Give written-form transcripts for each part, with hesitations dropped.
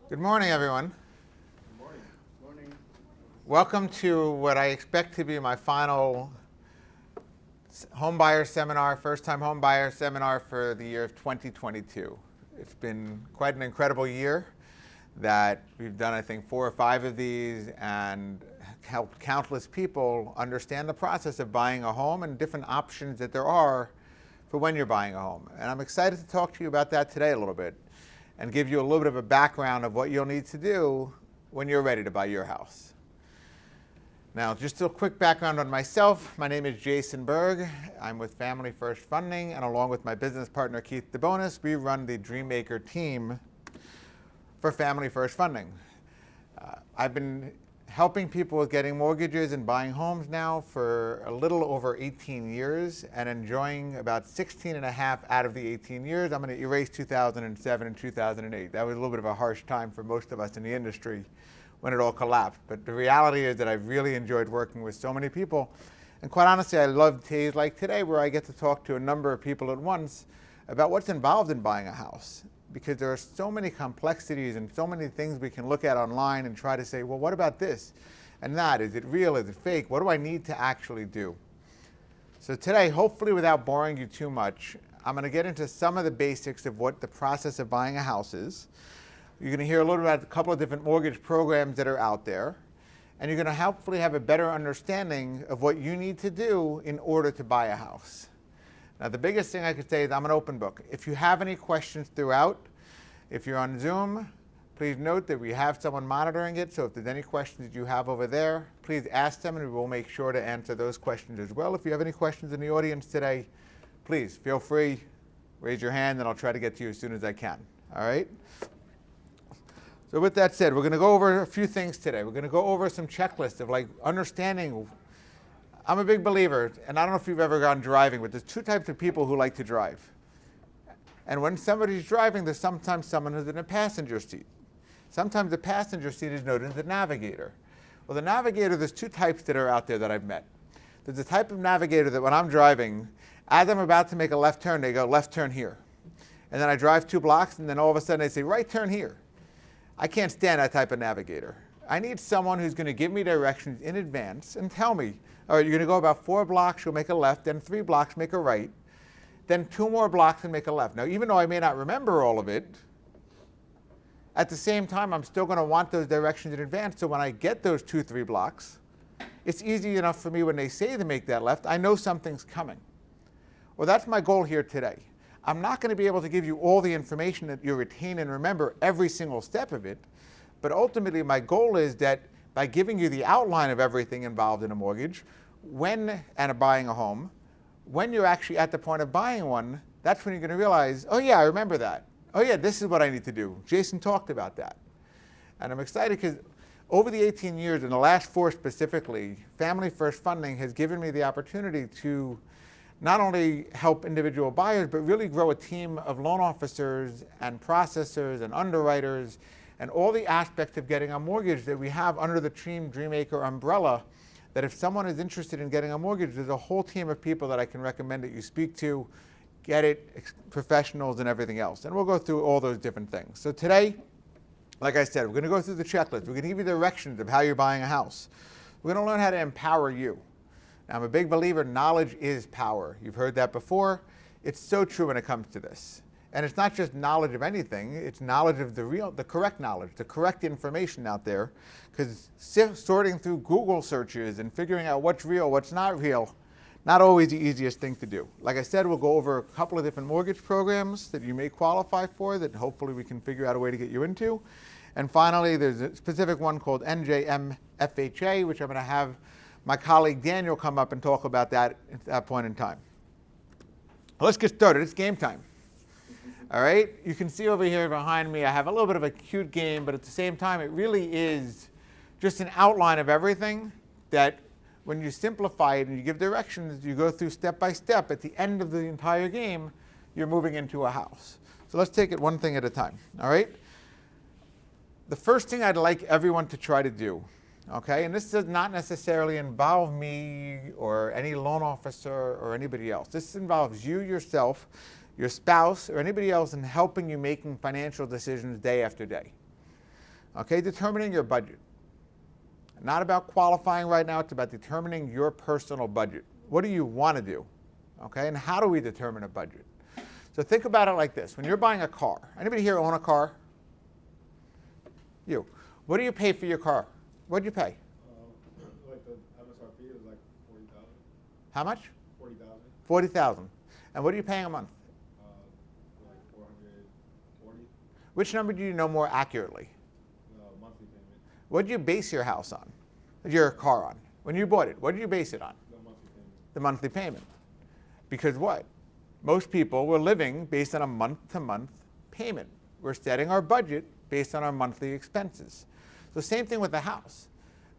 Good morning, everyone. Good morning. Morning. Welcome to what I expect to be my final homebuyer seminar, first-time homebuyer seminar for the year of 2022. It's been quite an incredible year that we've done, I think, 4 or 5 of these and helped countless people understand the process of buying a home and different options that there are for when you're buying a home. And I'm excited to talk to you about that today a little bit and give you a little bit of a background of what you'll need to do when you're ready to buy your house. Now, just a quick background on myself. My name is Jason Berg. I'm with Family First Funding, and along with my business partner, Keith DeBonis, we run the Dreammaker team for Family First Funding. I've been helping people with getting mortgages and buying homes now for a little over 18 years and enjoying about 16 and a half out of the 18 years. I'm going to erase 2007 and 2008. That was a little bit of a harsh time for most of us in the industry when it all collapsed. But the reality is that I've really enjoyed working with so many people. And quite honestly, I love days like today where I get to talk to a number of people at once about what's involved in buying a house. Because there are so many complexities and so many things we can look at online and try to say, well, what about this and that? Is it real? Is it fake? What do I need to actually do? So today, hopefully without boring you too much, I'm going to get into some of the basics of what the process of buying a house is. You're going to hear a little bit about a couple of different mortgage programs that are out there. And you're going to hopefully have a better understanding of what you need to do in order to buy a house. Now, the biggest thing I could say is I'm an open book. If you have any questions throughout, if you're on Zoom, please note that we have someone monitoring it. So if there's any questions that you have over there, please ask them and we will make sure to answer those questions as well. If you have any questions in the audience today, please feel free, raise your hand and I'll try to get to you as soon as I can. All right? So with that said, we're going to go over a few things today. We're going to go over some checklists of like understanding. I'm a big believer, and I don't know if you've ever gone driving, but there's 2 types of people who like to drive. And when somebody's driving, there's sometimes someone who's in a passenger seat. Sometimes the passenger seat is known as the navigator. Well, the navigator, there's 2 types that are out there that I've met. There's a type of navigator that when I'm driving, as I'm about to make a left turn, they go, left turn here. And then I drive 2 blocks, and then all of a sudden they say, right turn here. I can't stand that type of navigator. I need someone who's going to give me directions in advance and tell me, all right, you're going to go about 4 blocks, you'll make a left, then 3 blocks, make a right, then 2 more blocks and make a left. Now, even though I may not remember all of it, at the same time, I'm still going to want those directions in advance. So when I get those 2, 3 blocks, it's easy enough for me when they say to make that left, I know something's coming. Well, that's my goal here today. I'm not going to be able to give you all the information that you retain and remember every single step of it. But ultimately, my goal is that by giving you the outline of everything involved in a mortgage, when and buying a home, when you're actually at the point of buying one, that's when you're going to realize, oh yeah, I remember that. Oh yeah, this is what I need to do. Jason talked about that. And I'm excited because over the 18 years, and the last 4 specifically, Family First Funding has given me the opportunity to not only help individual buyers, but really grow a team of loan officers and processors and underwriters and all the aspects of getting a mortgage that we have under the Team Dreammaker umbrella, that if someone is interested in getting a mortgage, there's a whole team of people that I can recommend that you speak to, get it, professionals and everything else. And we'll go through all those different things. So today, like I said, we're going to go through the checklist. We're going to give you directions of how you're buying a house. We're going to learn how to empower you. Now, I'm a big believer, knowledge is power. You've heard that before. It's so true when it comes to this. And it's not just knowledge of anything, it's knowledge of the correct knowledge, the correct information out there. Because sorting through Google searches and figuring out what's real, what's not real, not always the easiest thing to do. Like I said, we'll go over a couple of different mortgage programs that you may qualify for that hopefully we can figure out a way to get you into. And finally, there's a specific one called NJMFHA, which I'm going to have my colleague Daniel come up and talk about that at that point in time. Let's get started. It's game time. All right, you can see over here behind me, I have a little bit of a cute game, but at the same time, it really is just an outline of everything that when you simplify it and you give directions, you go through step by step. At the end of the entire game, you're moving into a house. So let's take it one thing at a time, all right? The first thing I'd like everyone to try to do, okay, and this does not necessarily involve me or any loan officer or anybody else. This involves you yourself, your spouse, or anybody else in helping you making financial decisions day after day. Okay, determining your budget. Not about qualifying right now, it's about determining your personal budget. What do you want to do? Okay, and how do we determine a budget? So think about it like this. When you're buying a car, anybody here own a car? You. What do you pay for your car? What do you pay? Like the MSRP is like 40,000. How much? 40,000. 40,000. And what are you paying a month? Like 440. Which number do you know more accurately? Monthly payment. What did you base your house on? Your car on? When you bought it, what did you base it on? The monthly payment. The monthly payment. Because what? Most people were living based on a month-to-month payment. We're setting our budget based on our monthly expenses. So same thing with the house.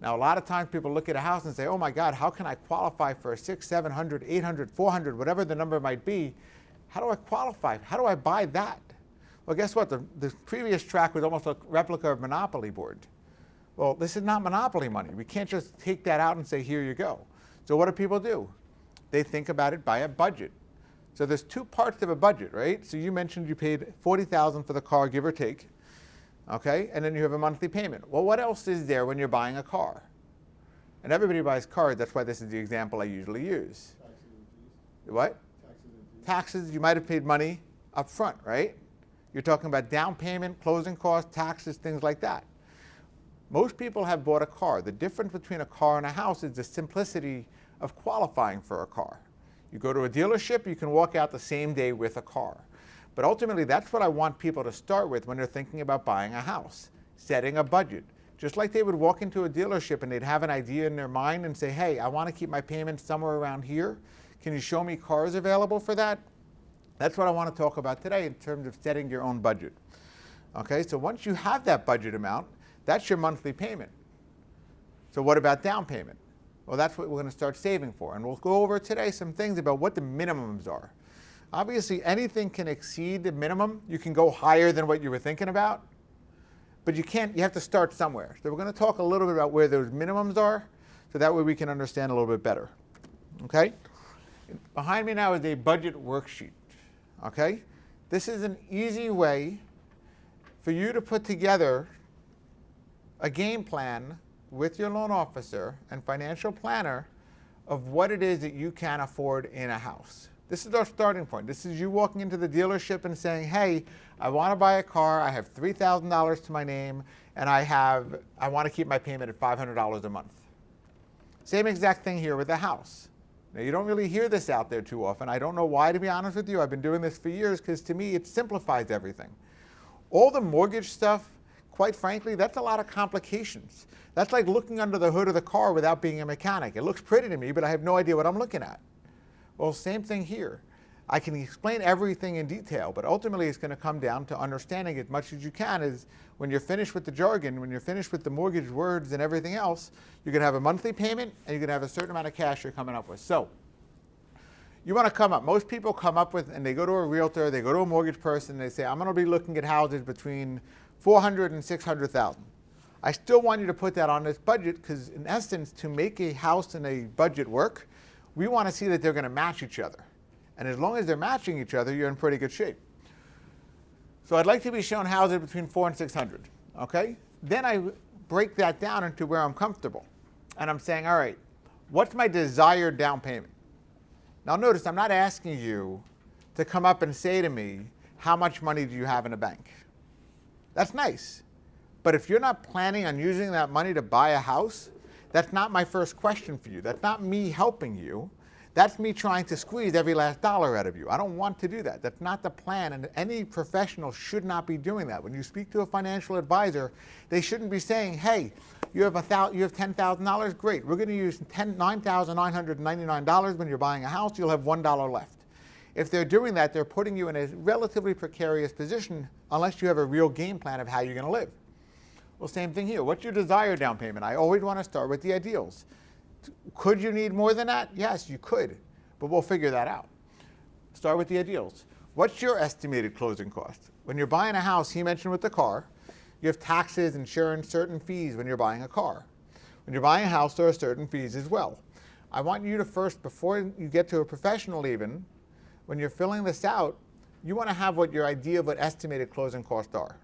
Now, a lot of times people look at a house and say, oh my God, how can I qualify for a 600, 700, 800, 400, whatever the number might be? How do I qualify? How do I buy that? Well, guess what? The previous track was almost a replica of Monopoly board. Well, this is not Monopoly money. We can't just take that out and say, here you go. So what do people do? They think about it by a budget. So there's two parts of a budget, right? So you mentioned you paid $40,000 for the car, give or take. Okay, and then you have a monthly payment. Well, what else is there when you're buying a car? And everybody buys cars, that's why this is the example I usually use. Taxes and fees. What? Taxes and fees. Taxes, you might have paid money up front, right? You're talking about down payment, closing costs, taxes, things like that. Most people have bought a car. The difference between a car and a house is the simplicity of qualifying for a car. You go to a dealership, you can walk out the same day with a car. But ultimately, that's what I want people to start with when they're thinking about buying a house, setting a budget. Just like they would walk into a dealership and they'd have an idea in their mind and say, hey, I want to keep my payments somewhere around here. Can you show me cars available for that? That's what I want to talk about today in terms of setting your own budget. Okay, so once you have that budget amount, that's your monthly payment. So what about down payment? Well, that's what we're going to start saving for. And we'll go over today some things about what the minimums are. Obviously, anything can exceed the minimum. You can go higher than what you were thinking about, but you have to start somewhere. So we're going to talk a little bit about where those minimums are, so that way we can understand a little bit better. Okay? Behind me now is a budget worksheet. Okay? This is an easy way for you to put together a game plan with your loan officer and financial planner of what it is that you can afford in a house. This is our starting point. This is you walking into the dealership and saying, hey, I want to buy a car, I have $3,000 to my name, and I want to keep my payment at $500 a month. Same exact thing here with the house. Now, you don't really hear this out there too often. I don't know why, to be honest with you. I've been doing this for years because to me it simplifies everything. All the mortgage stuff, quite frankly, that's a lot of complications. That's like looking under the hood of the car without being a mechanic. It looks pretty to me, but I have no idea what I'm looking at. Well, same thing here. I can explain everything in detail, but ultimately it's going to come down to understanding as much as you can is when you're finished with the jargon, when you're finished with the mortgage words and everything else, you're going to have a monthly payment and you're going to have a certain amount of cash you're coming up with. So you want to come up. Most people come up with, and they go to a realtor, they go to a mortgage person, and they say, I'm going to be looking at houses between $400,000 and $600,000. I still want you to put that on this budget because in essence, to make a house and a budget work, we want to see that they're going to match each other. And as long as they're matching each other, you're in pretty good shape. So I'd like to be shown houses between $400,000 and $600,000, okay? Then I break that down into where I'm comfortable. And I'm saying, all right, what's my desired down payment? Now notice, I'm not asking you to come up and say to me, how much money do you have in a bank? That's nice. But if you're not planning on using that money to buy a house, that's not my first question for you. That's not me helping you. That's me trying to squeeze every last dollar out of you. I don't want to do that. That's not the plan, and any professional should not be doing that. When you speak to a financial advisor, they shouldn't be saying, hey, you have $10,000? Great. We're going to use $9,999 when you're buying a house. You'll have $1 left. If they're doing that, they're putting you in a relatively precarious position unless you have a real game plan of how you're going to live. Well, same thing here. What's your desired down payment? I always want to start with the ideals. Could you need more than that? Yes, you could, but we'll figure that out. Start with the ideals. What's your estimated closing cost? When you're buying a house, he mentioned with the car, you have taxes, insurance, certain fees when you're buying a car. When you're buying a house, there are certain fees as well. I want you to first, before you get to a professional even, when you're filling this out, you want to have what your idea of what estimated closing costs are.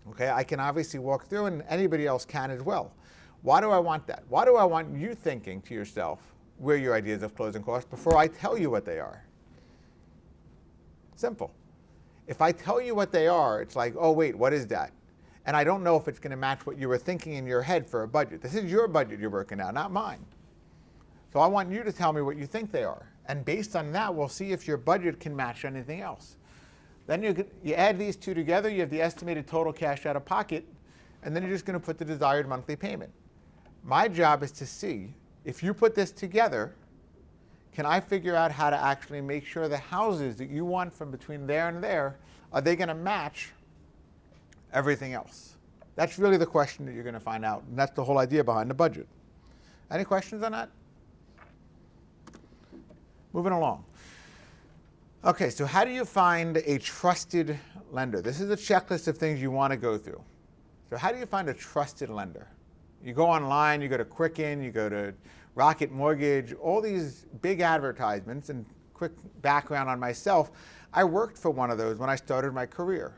Okay, I can obviously walk through, and anybody else can as well. Why do I want that? Why do I want you thinking to yourself where your ideas of closing costs before I tell you what they are? Simple. If I tell you what they are, it's like, oh wait, what is that? And I don't know if it's going to match what you were thinking in your head for a budget. This is your budget you're working out, not mine. So I want you to tell me what you think they are. And based on that, we'll see if your budget can match anything else. Then you add these two together, you have the estimated total cash out of pocket, and then you're just going to put the desired monthly payment. My job is to see, if you put this together, can I figure out how to actually make sure the houses that you want from between there and there, are they going to match everything else? That's really the question that you're going to find out, and that's the whole idea behind the budget. Any questions on that? Moving along. Okay, so how do you find a trusted lender? This is a checklist of things you want to go through. So how do you find a trusted lender? You go online, you go to Quicken, you go to Rocket Mortgage, all these big advertisements. And quick background on myself, I worked for one of those when I started my career.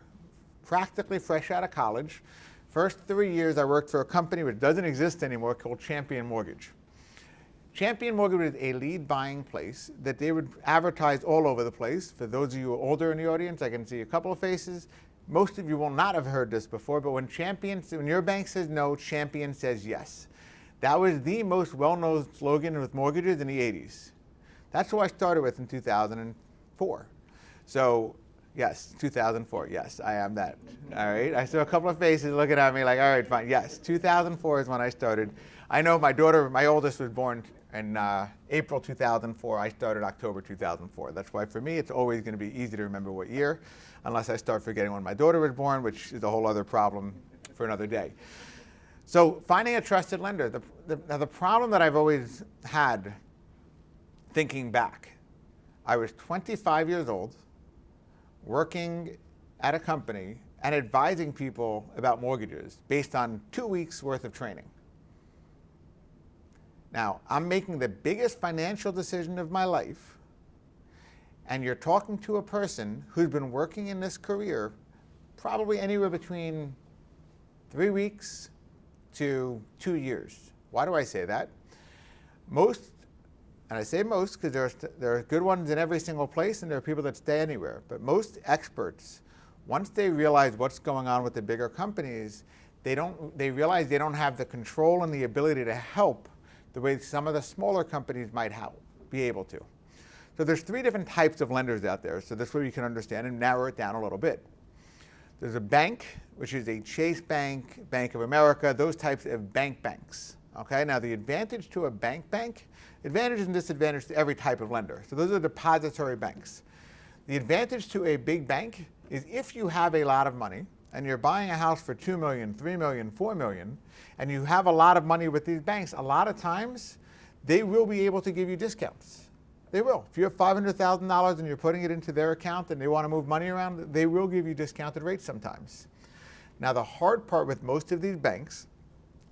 Practically fresh out of college. First 3 years I worked for a company which doesn't exist anymore called Champion Mortgage. Champion Mortgage was a lead buying place that they would advertise all over the place. For those of you older in the audience, I can see a couple of faces. Most of you will not have heard this before, but when your bank says no, Champion says yes. That was the most well-known slogan with mortgages in the 80s. That's who I started with in 2004. So, yes, 2004, yes, I am that. All right, I saw a couple of faces looking at me like, all right, fine, yes, 2004 is when I started. I know my daughter, my oldest, was born in April 2004. I started October 2004. That's why for me it's always going to be easy to remember what year, unless I start forgetting when my daughter was born, which is a whole other problem for another day. So finding a trusted lender. Now the problem that I've always had, thinking back, I was 25 years old, working at a company and advising people about mortgages based on 2 weeks worth of training. Now, I'm making the biggest financial decision of my life, and you're talking to a person who's been working in this career probably anywhere between 3 weeks to 2 years. Why do I say that? Most, and I say most because there are good ones in every single place and there are people that stay anywhere, but most experts, once they realize what's going on with the bigger companies, they realize they don't have the control and the ability to help the way some of the smaller companies might be able to. So there's 3 different types of lenders out there, so this way you can understand and narrow it down a little bit. There's a bank, which is a Chase Bank, Bank of America, those types of banks. Okay, now the advantage to a bank, advantage and disadvantage to every type of lender. So those are depository banks. The advantage to a big bank is if you have a lot of money and you're buying a house for $2 million, $3 million, $4 million, and you have a lot of money with these banks, a lot of times they will be able to give you discounts. They will. If you have $500,000 and you're putting it into their account and they want to move money around, they will give you discounted rates sometimes. Now the hard part with most of these banks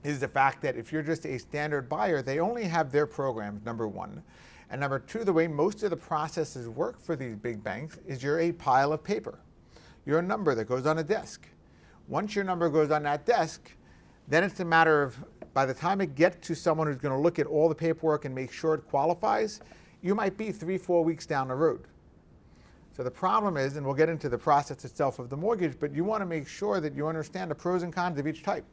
is the fact that if you're just a standard buyer, they only have their programs, number one. And number two, the way most of the processes work for these big banks is you're a pile of paper. You're a number that goes on a desk. Once your number goes on that desk, then it's a matter of, by the time it gets to someone who's going to look at all the paperwork and make sure it qualifies, you might be 3-4 weeks down the road. So the problem is, and we'll get into the process itself of the mortgage, but you want to make sure that you understand the pros and cons of each type.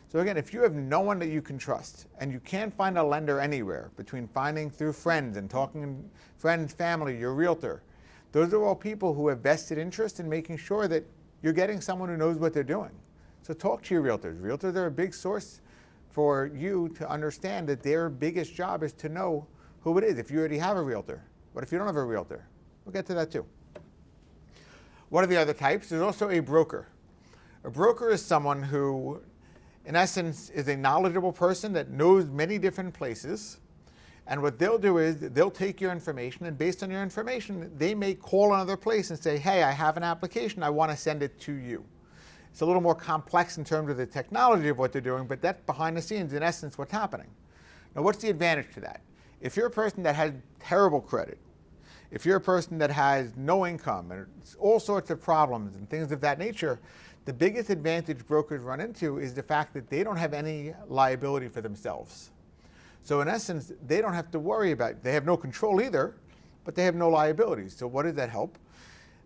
So again, if you have no one that you can trust, and you can't find a lender anywhere, between finding through friends and talking to friends, family, your realtor, those are all people who have vested interest in making sure that you're getting someone who knows what they're doing. So talk to your realtors. Realtors are a big source for you to understand that their biggest job is to know who it is. If you already have a realtor, what if you don't have a realtor? We'll get to that too. What are the other types? There's also a broker. A broker is someone who, in essence, is a knowledgeable person that knows many different places. And what they'll do is they'll take your information, and based on your information, they may call another place and say, hey, I have an application, I want to send it to you. It's a little more complex in terms of the technology of what they're doing, but that's behind the scenes, in essence, what's happening. Now, what's the advantage to that? If you're a person that has terrible credit, if you're a person that has no income and all sorts of problems and things of that nature, the biggest advantage brokers run into is the fact that they don't have any liability for themselves. So in essence, they don't have to worry about it. They have no control either, but they have no liabilities. So what does that help?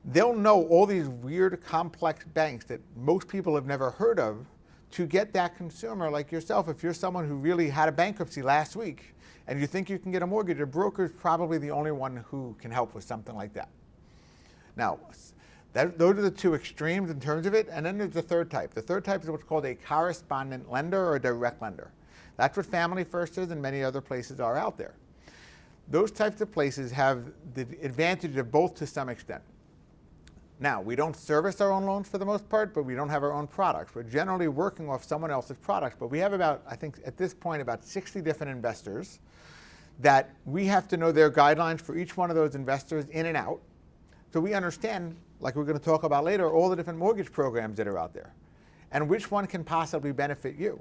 They'll know all these weird, complex banks that most people have never heard of to get that consumer like yourself. If you're someone who really had a bankruptcy last week and you think you can get a mortgage, a broker is probably the only one who can help with something like that. Now, those are the two extremes in terms of it, and then there's the third type. The third type is what's called a correspondent lender or a direct lender. That's what Family First is and many other places are out there. Those types of places have the advantage of both to some extent. Now, we don't service our own loans for the most part, but we don't have our own products. We're generally working off someone else's products, but we have about, I think at this point, about 60 different investors that we have to know their guidelines for each one of those investors in and out. So we understand, like we're going to talk about later, all the different mortgage programs that are out there and which one can possibly benefit you.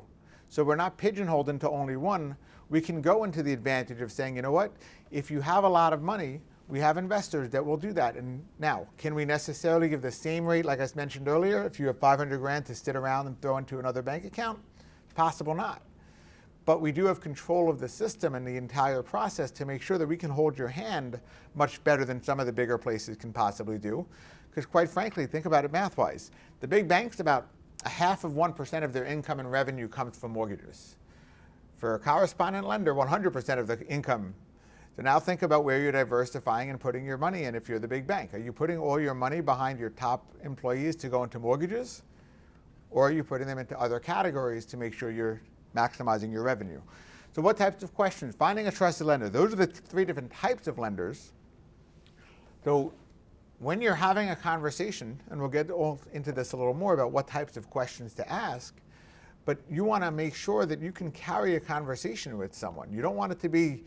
So we're not pigeonholed into only one. We can go into the advantage of saying, you know what, if you have a lot of money, we have investors that will do that. And now, can we necessarily give the same rate, like I mentioned earlier, if you have 500 grand to sit around and throw into another bank account? Possible not. But we do have control of the system and the entire process to make sure that we can hold your hand much better than some of the bigger places can possibly do. Because quite frankly, think about it math-wise. The big banks, about 0.5% of their income and revenue comes from mortgages. For a correspondent lender, 100% of the income. So now think about where you're diversifying and putting your money in if you're the big bank. Are you putting all your money behind your top employees to go into mortgages? Or are you putting them into other categories to make sure you're maximizing your revenue? So what types of questions? Finding a trusted lender. Those are the three different types of lenders. So when you're having a conversation, and we'll get all into this a little more about what types of questions to ask, but you want to make sure that you can carry a conversation with someone. You don't want it to be,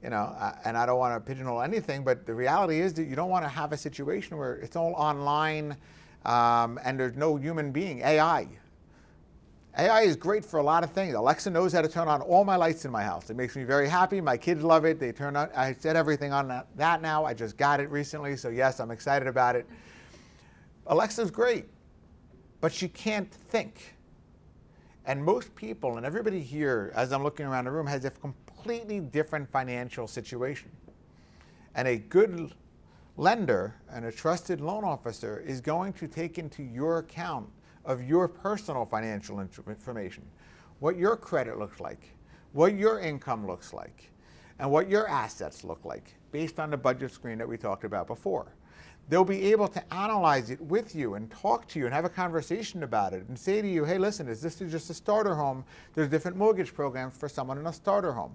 and I don't want to pigeonhole anything, but the reality is that you don't want to have a situation where it's all online and there's no human being. AI is great for a lot of things. Alexa knows how to turn on all my lights in my house. It makes me very happy. My kids love it. They turn on. I set everything on that now. I just got it recently, so yes, I'm excited about it. Alexa's great, but she can't think. And most people, and everybody here, as I'm looking around the room, has a completely different financial situation. And a good lender and a trusted loan officer is going to take into your account of your personal financial information, what your credit looks like, what your income looks like, and what your assets look like based on the budget screen that we talked about before. They'll be able to analyze it with you and talk to you and have a conversation about it and say to you, hey, listen, this is just a starter home. There's different mortgage programs for someone in a starter home.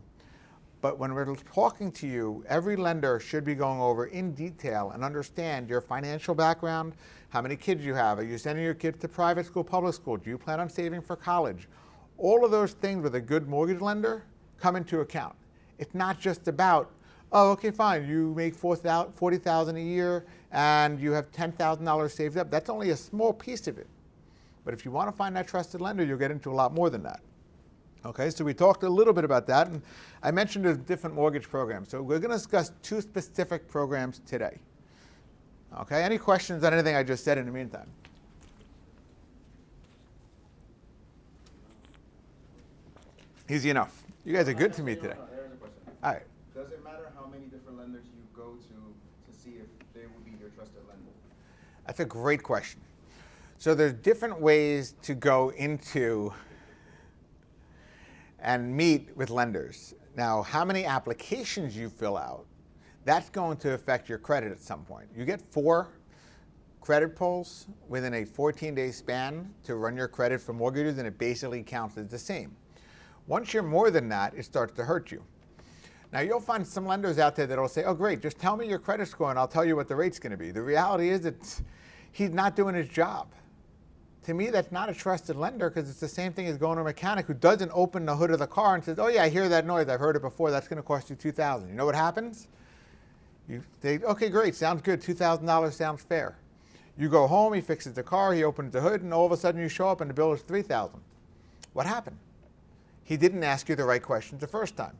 But when we're talking to you, every lender should be going over in detail and understand your financial background, how many kids you have, are you sending your kids to private school, public school, do you plan on saving for college? All of those things with a good mortgage lender come into account. It's not just about, oh, okay, fine, you make $40,000 a year and you have $10,000 saved up. That's only a small piece of it. But if you want to find that trusted lender, you'll get into a lot more than that. Okay, so we talked a little bit about that, and I mentioned the different mortgage programs. So we're going to discuss two specific programs today. Okay, any questions on anything I just said in the meantime? Easy enough. You guys are good to me today. There's a question. All right. Does it matter how many different lenders you go to see if they will be your trusted lender? That's a great question. So there's different ways to go into and meet with lenders. Now, how many applications you fill out, that's going to affect your credit at some point. You get 4 credit pulls within a 14-day span to run your credit for mortgages, and it basically counts as the same. Once you're more than that, it starts to hurt you. Now, you'll find some lenders out there that will say, oh, great, just tell me your credit score and I'll tell you what the rate's going to be. The reality is that he's not doing his job. To me, that's not a trusted lender, because it's the same thing as going to a mechanic who doesn't open the hood of the car and says, oh yeah, I hear that noise, I've heard it before, that's going to cost you $2,000. You know what happens? You say, okay, great, sounds good, $2,000 sounds fair. You go home, he fixes the car, he opens the hood, and all of a sudden you show up and the bill is $3,000. What happened? He didn't ask you the right questions the first time.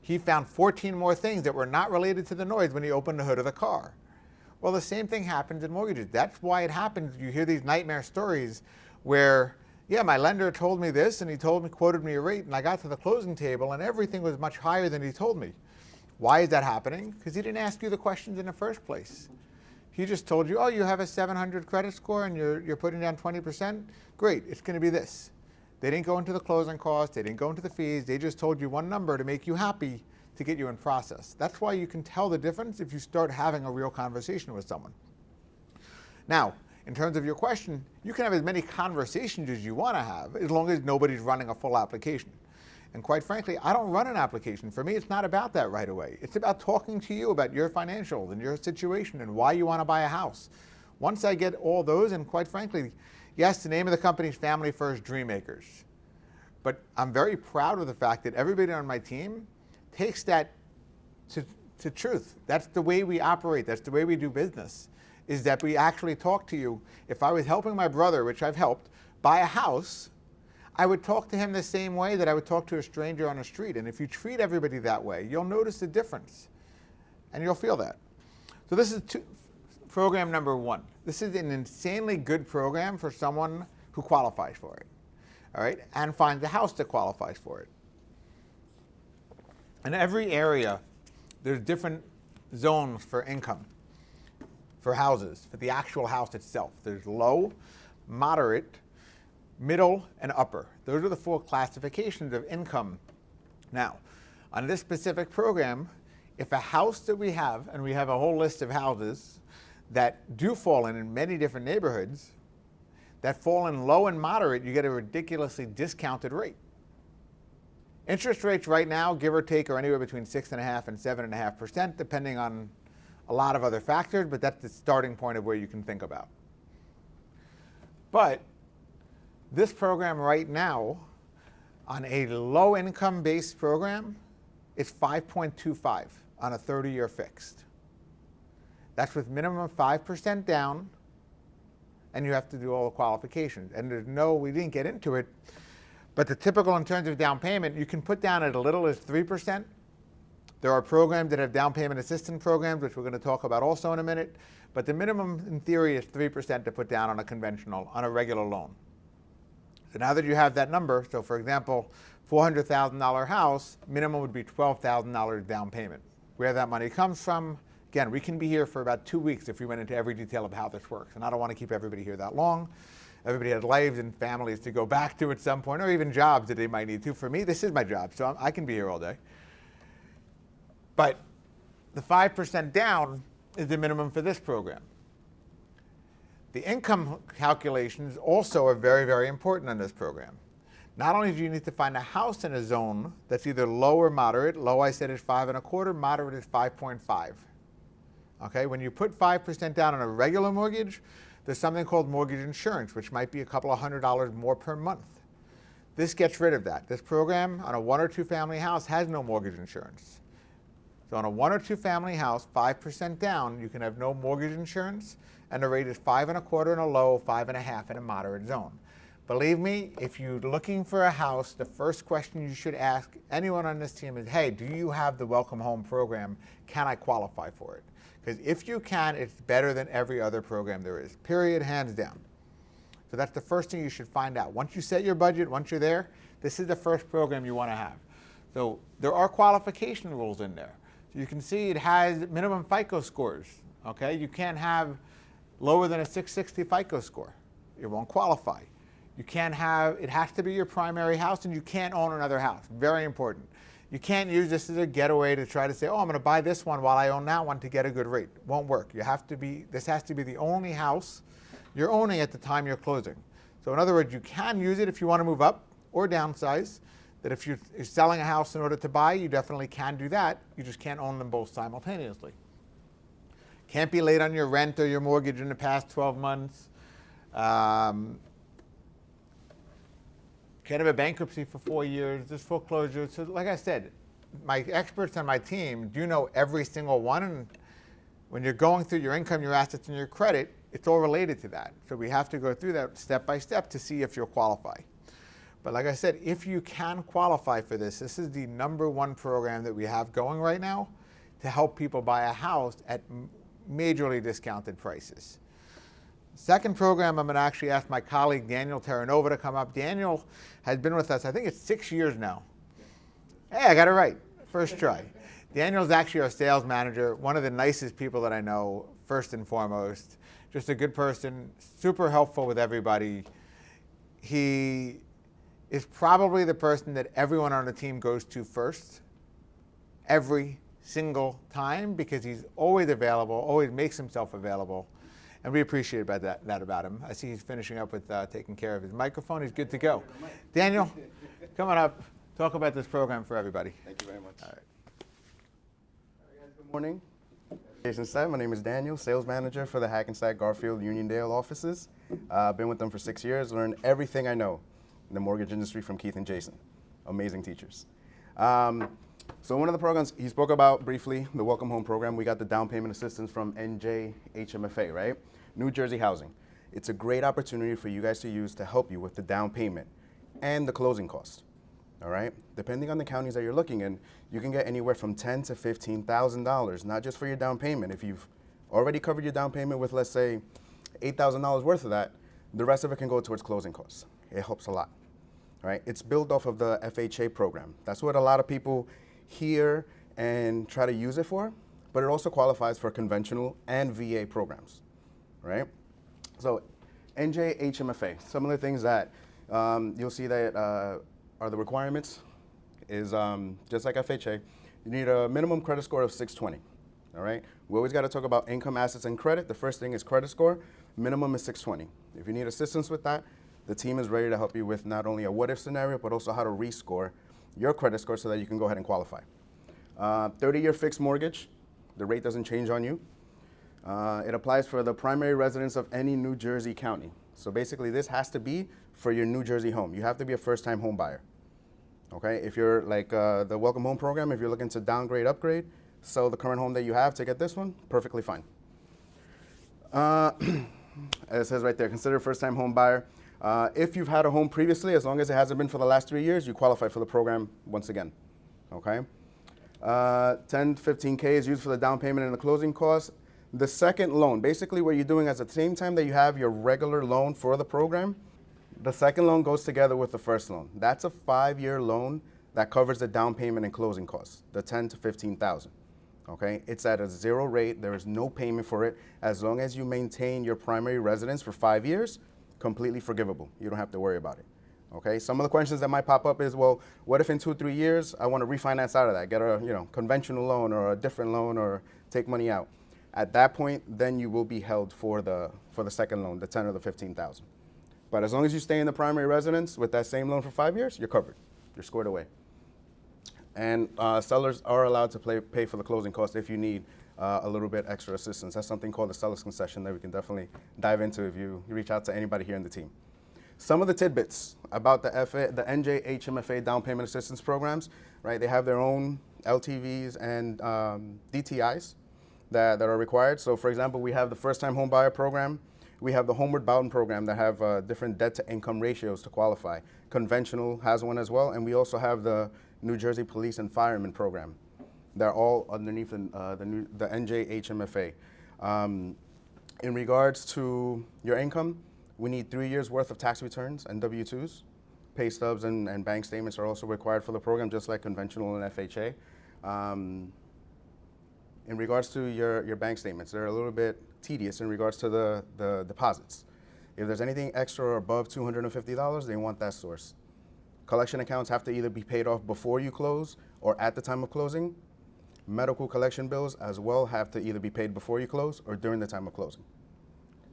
He found 14 more things that were not related to the noise when he opened the hood of the car. Well, the same thing happens in mortgages. That's why it happens. You hear these nightmare stories where, yeah, my lender told me this and he quoted me a rate, and I got to the closing table and everything was much higher than he told me. Why is that happening? Because he didn't ask you the questions in the first place. He just told you, oh, you have a 700 credit score and you're putting down 20%? Great, it's going to be this. They didn't go into the closing costs, they didn't go into the fees, they just told you one number to make you happy to get you in process. That's why you can tell the difference if you start having a real conversation with someone. Now, in terms of your question, you can have as many conversations as you want to have as long as nobody's running a full application. And quite frankly, I don't run an application. For me, it's not about that right away. It's about talking to you about your financials and your situation and why you want to buy a house. Once I get all those, and quite frankly, yes, the name of the company is Family First Dreammakers. But I'm very proud of the fact that everybody on my team takes that to truth. That's the way we operate. That's the way we do business, is that we actually talk to you. If I was helping my brother, which I've helped, buy a house, I would talk to him the same way that I would talk to a stranger on the street. And if you treat everybody that way, you'll notice the difference and you'll feel that. So this is program number 1. This is an insanely good program for someone who qualifies for it, all right, and finds a house that qualifies for it. In every area, there's different zones for income, for houses, for the actual house itself. There's low, moderate, middle, and upper. Those are the 4 classifications of income. Now, on this specific program, if a house that we have, and we have a whole list of houses that do fall in many different neighborhoods, that fall in low and moderate, you get a ridiculously discounted rate. Interest rates right now, give or take, are anywhere between 6.5% and 7.5%, depending on a lot of other factors, but that's the starting point of where you can think about. But this program right now, on a low income based program, is 5.25 on a 30-year fixed. That's with minimum 5% down, and you have to do all the qualifications. And there's we didn't get into it, but the typical in terms of down payment, you can put down as little as 3%. There are programs that have down payment assistance programs, which we're going to talk about also in a minute, but the minimum in theory is 3% to put down on a regular loan. So now that you have that number, so for example, $400,000 house, minimum would be $12,000 down payment. Where that money comes from, again, we can be here for about 2 weeks if we went into every detail of how this works. And I don't want to keep everybody here that long. Everybody has lives and families to go back to at some point, or even jobs that they might need to. For me, this is my job, so I can be here all day. But the 5% down is the minimum for this program. The income calculations also are very, very important on this program. Not only do you need to find a house in a zone that's either low or moderate. Low, I said, is 5.25. Moderate is 5.5. Okay, when you put 5% down on a regular mortgage, there's something called mortgage insurance, which might be a couple of $100 more per month. This gets rid of that. This program on a 1 or 2 family house has no mortgage insurance. So on a 1 or 2 family house, 5% down, you can have no mortgage insurance, and the rate is 5.25 in a low, 5.5 in a moderate zone. Believe me, if you're looking for a house, the first question you should ask anyone on this team is, hey, do you have the Welcome Home program? Can I qualify for it? Because if you can, it's better than every other program there is, period, hands down. So that's the first thing you should find out. Once you set your budget, once you're there, this is the first program you want to have. So there are qualification rules in there. So you can see it has minimum FICO scores, okay? You can't have lower than a 660 FICO score. It won't qualify. You can't have, it has to be your primary house, and you can't own another house. Very important. You can't use this as a getaway to try to say, oh, I'm going to buy this one while I own that one to get a good rate. Won't work. This has to be the only house you're owning at the time you're closing. So in other words, you can use it if you want to move up or downsize. That if you're selling a house in order to buy, you definitely can do that. You just can't own them both simultaneously. Can't be late on your rent or your mortgage in the past 12 months. Can't have a bankruptcy for 4 years, just foreclosure. So like I said, my experts on my team do know every single one. And when you're going through your income, your assets, and your credit, it's all related to that. So we have to go through that step by step to see if you'll qualify. But like I said, if you can qualify for this, this is the #1 program that we have going right now to help people buy a house at majorly discounted prices. Second program, I'm going to actually ask my colleague Daniel Terranova to come up. Daniel has been with us, I think it's 6 years now. Hey, I got it right. First try. Daniel's actually our sales manager, one of the nicest people that I know, first and foremost. Just a good person, super helpful with everybody. He is probably the person that everyone on the team goes to first, every single time, because he's always available, always makes himself available. And we appreciate that about him. I see he's finishing up with taking care of his microphone. He's good to go. Daniel, come on up. Talk about this program for everybody. Thank you very much. All right. Good morning. Jason said, my name is Daniel, sales manager for the Hackensack, Garfield, Uniondale offices. I've been with them for 6 years, learned everything I know in the mortgage industry from Keith and Jason. Amazing teachers. So one of the programs he spoke about briefly, the Welcome Home program, we got the down payment assistance from NJHMFA, right? New Jersey Housing. It's a great opportunity for you guys to use to help you with the down payment and the closing cost. All right, depending on the counties that you're looking in, you can get anywhere from $10,000 to $15,000, not just for your down payment. If you've already covered your down payment with, let's say, $8,000 worth of that, the rest of it can go towards closing costs. It helps a lot. All right, it's built off of the FHA program. That's what a lot of people hear and try to use it for, but it also qualifies for conventional and VA programs, right? So NJHMFA, some of the things that you'll see that are the requirements is just like FHA, you need a minimum credit score of 620, all right? We always gotta talk about income, assets, and credit. The first thing is credit score, minimum is 620. If you need assistance with that, the team is ready to help you with not only a what-if scenario, but also how to rescore your credit score so that you can go ahead and qualify. 30-year fixed mortgage, the rate doesn't change on you. It applies for the primary residence of any New Jersey county. So basically this has to be for your New Jersey home. You have to be a first-time home buyer. Okay, if you're like the Welcome Home program, if you're looking to downgrade, upgrade, sell the current home that you have to get this one, perfectly fine. It says right there, consider first-time home buyer. If you've had a home previously, as long as it hasn't been for the last 3 years, you qualify for the program once again. Okay, 10 to 15K is used for the down payment and the closing costs. The second loan, basically what you're doing is at the same time that you have your regular loan for the program, the second loan goes together with the first loan. That's a 5-year loan that covers the down payment and closing costs, the 10 to 15,000. Okay, it's at a 0 rate. There is no payment for it. As long as you maintain your primary residence for 5 years, completely forgivable. You don't have to worry about it. Okay, some of the questions that might pop up is, well, what if in 2 or 3 years I want to refinance out of that, get a conventional loan or a different loan or take money out? At that point, then you will be held for the second loan, the 10 or the 15,000. But as long as you stay in the primary residence with that same loan for 5 years, you're covered. You're squared away. And sellers are allowed to pay for the closing costs if you need a little bit extra assistance. That's something called the seller's concession that we can definitely dive into if you reach out to anybody here in the team. Some of the tidbits about the NJHMFA down payment assistance programs, right? They have their own LTVs and DTIs that are required. So for example, we have the first-time home buyer program. We have the Homeward Bound program that have different debt-to-income ratios to qualify. Conventional has one as well, and we also have the New Jersey Police and Firemen program. They're all underneath the NJHMFA. In regards to your income, we need 3 years worth of tax returns and W-2s. Pay stubs and bank statements are also required for the program, just like conventional and FHA. In regards to your bank statements, they're a little bit tedious in regards to the deposits. If there's anything extra or above $250, they want that source. Collection accounts have to either be paid off before you close or at the time of closing. Medical collection bills as well have to either be paid before you close or during the time of closing.